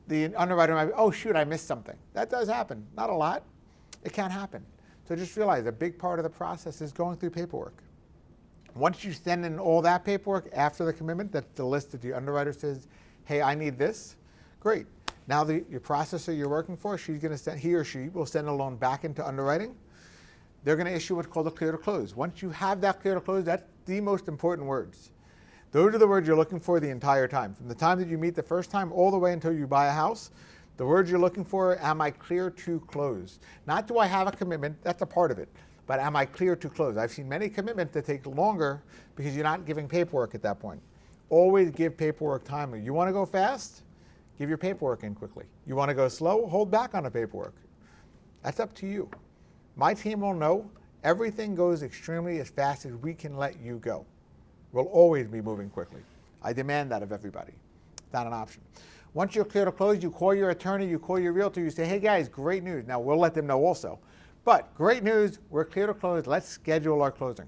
the underwriter might be, oh shoot, I missed something. That does happen. Not a lot. It can happen. So just realize a big part of the process is going through paperwork. Once you send in all that paperwork after the commitment, that's the list that the underwriter says, hey, I need this. Great. Now your processor you're working for, he or she will send a loan back into underwriting. They're going to issue what's called a clear to close. Once you have that clear to close, that's the most important words. Those are the words you're looking for the entire time. From the time that you meet the first time all the way until you buy a house, the words you're looking for, am I clear to close? Not do I have a commitment, that's a part of it, but am I clear to close? I've seen many commitments that take longer because you're not giving paperwork at that point. Always give paperwork timely. You want to go fast? Give your paperwork in quickly. You want to go slow? Hold back on the paperwork. That's up to you. My team will know everything goes extremely as fast as we can let you go. We'll always be moving quickly. I demand that of everybody. It's not an option. Once you're clear to close, you call your attorney, you call your realtor, you say, hey guys, great news. Now we'll let them know also. But great news, we're clear to close. Let's schedule our closing.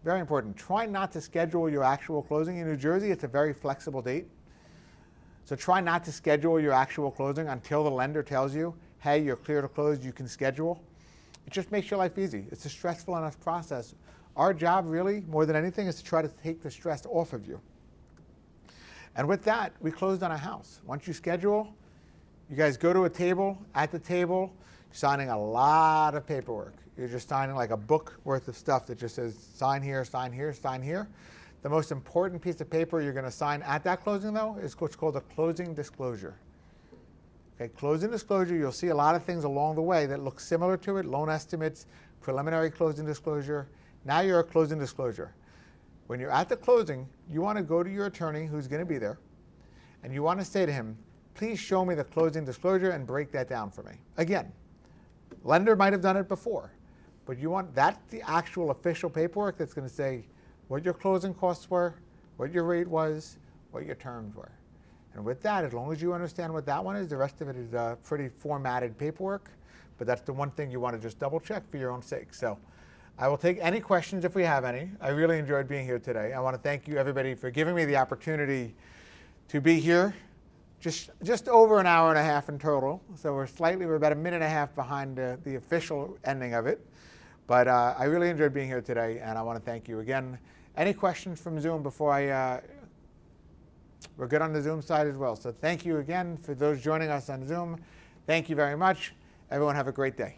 Very important. Try not to schedule your actual closing. In New Jersey, it's a very flexible date. So try not to schedule your actual closing until the lender tells you, hey, you're clear to close, you can schedule. It just makes your life easy. It's a stressful enough process. Our job really, more than anything, is to try to take the stress off of you. And with that, we closed on a house. Once you schedule, you guys go to a table. At the table, you're signing a lot of paperwork. You're just signing like a book worth of stuff that just says sign here, sign here, sign here. The most important piece of paper you're going to sign at that closing, though, is what's called a closing disclosure. Okay, closing disclosure, you'll see a lot of things along the way that look similar to it, loan estimates, preliminary closing disclosure. Now you're a closing disclosure. When you're at the closing, you want to go to your attorney who's going to be there, and you want to say to him, please show me the closing disclosure and break that down for me. Again, lender might have done it before, but that's the actual official paperwork that's going to say what your closing costs were, what your rate was, what your terms were. And with that, as long as you understand what that one is, the rest of it is pretty formatted paperwork. but that's the one thing you want to just double check for your own sake. So I will take any questions if we have any. I really enjoyed being here today. I want to thank you, everybody, for giving me the opportunity to be here. Just over an hour and a half in total. So we're about a minute and a half behind the official ending of it. But I really enjoyed being here today, and I want to thank you again. Any questions from Zoom before we're good on the Zoom side as well. So thank you again for those joining us on Zoom. Thank you very much. Everyone have a great day.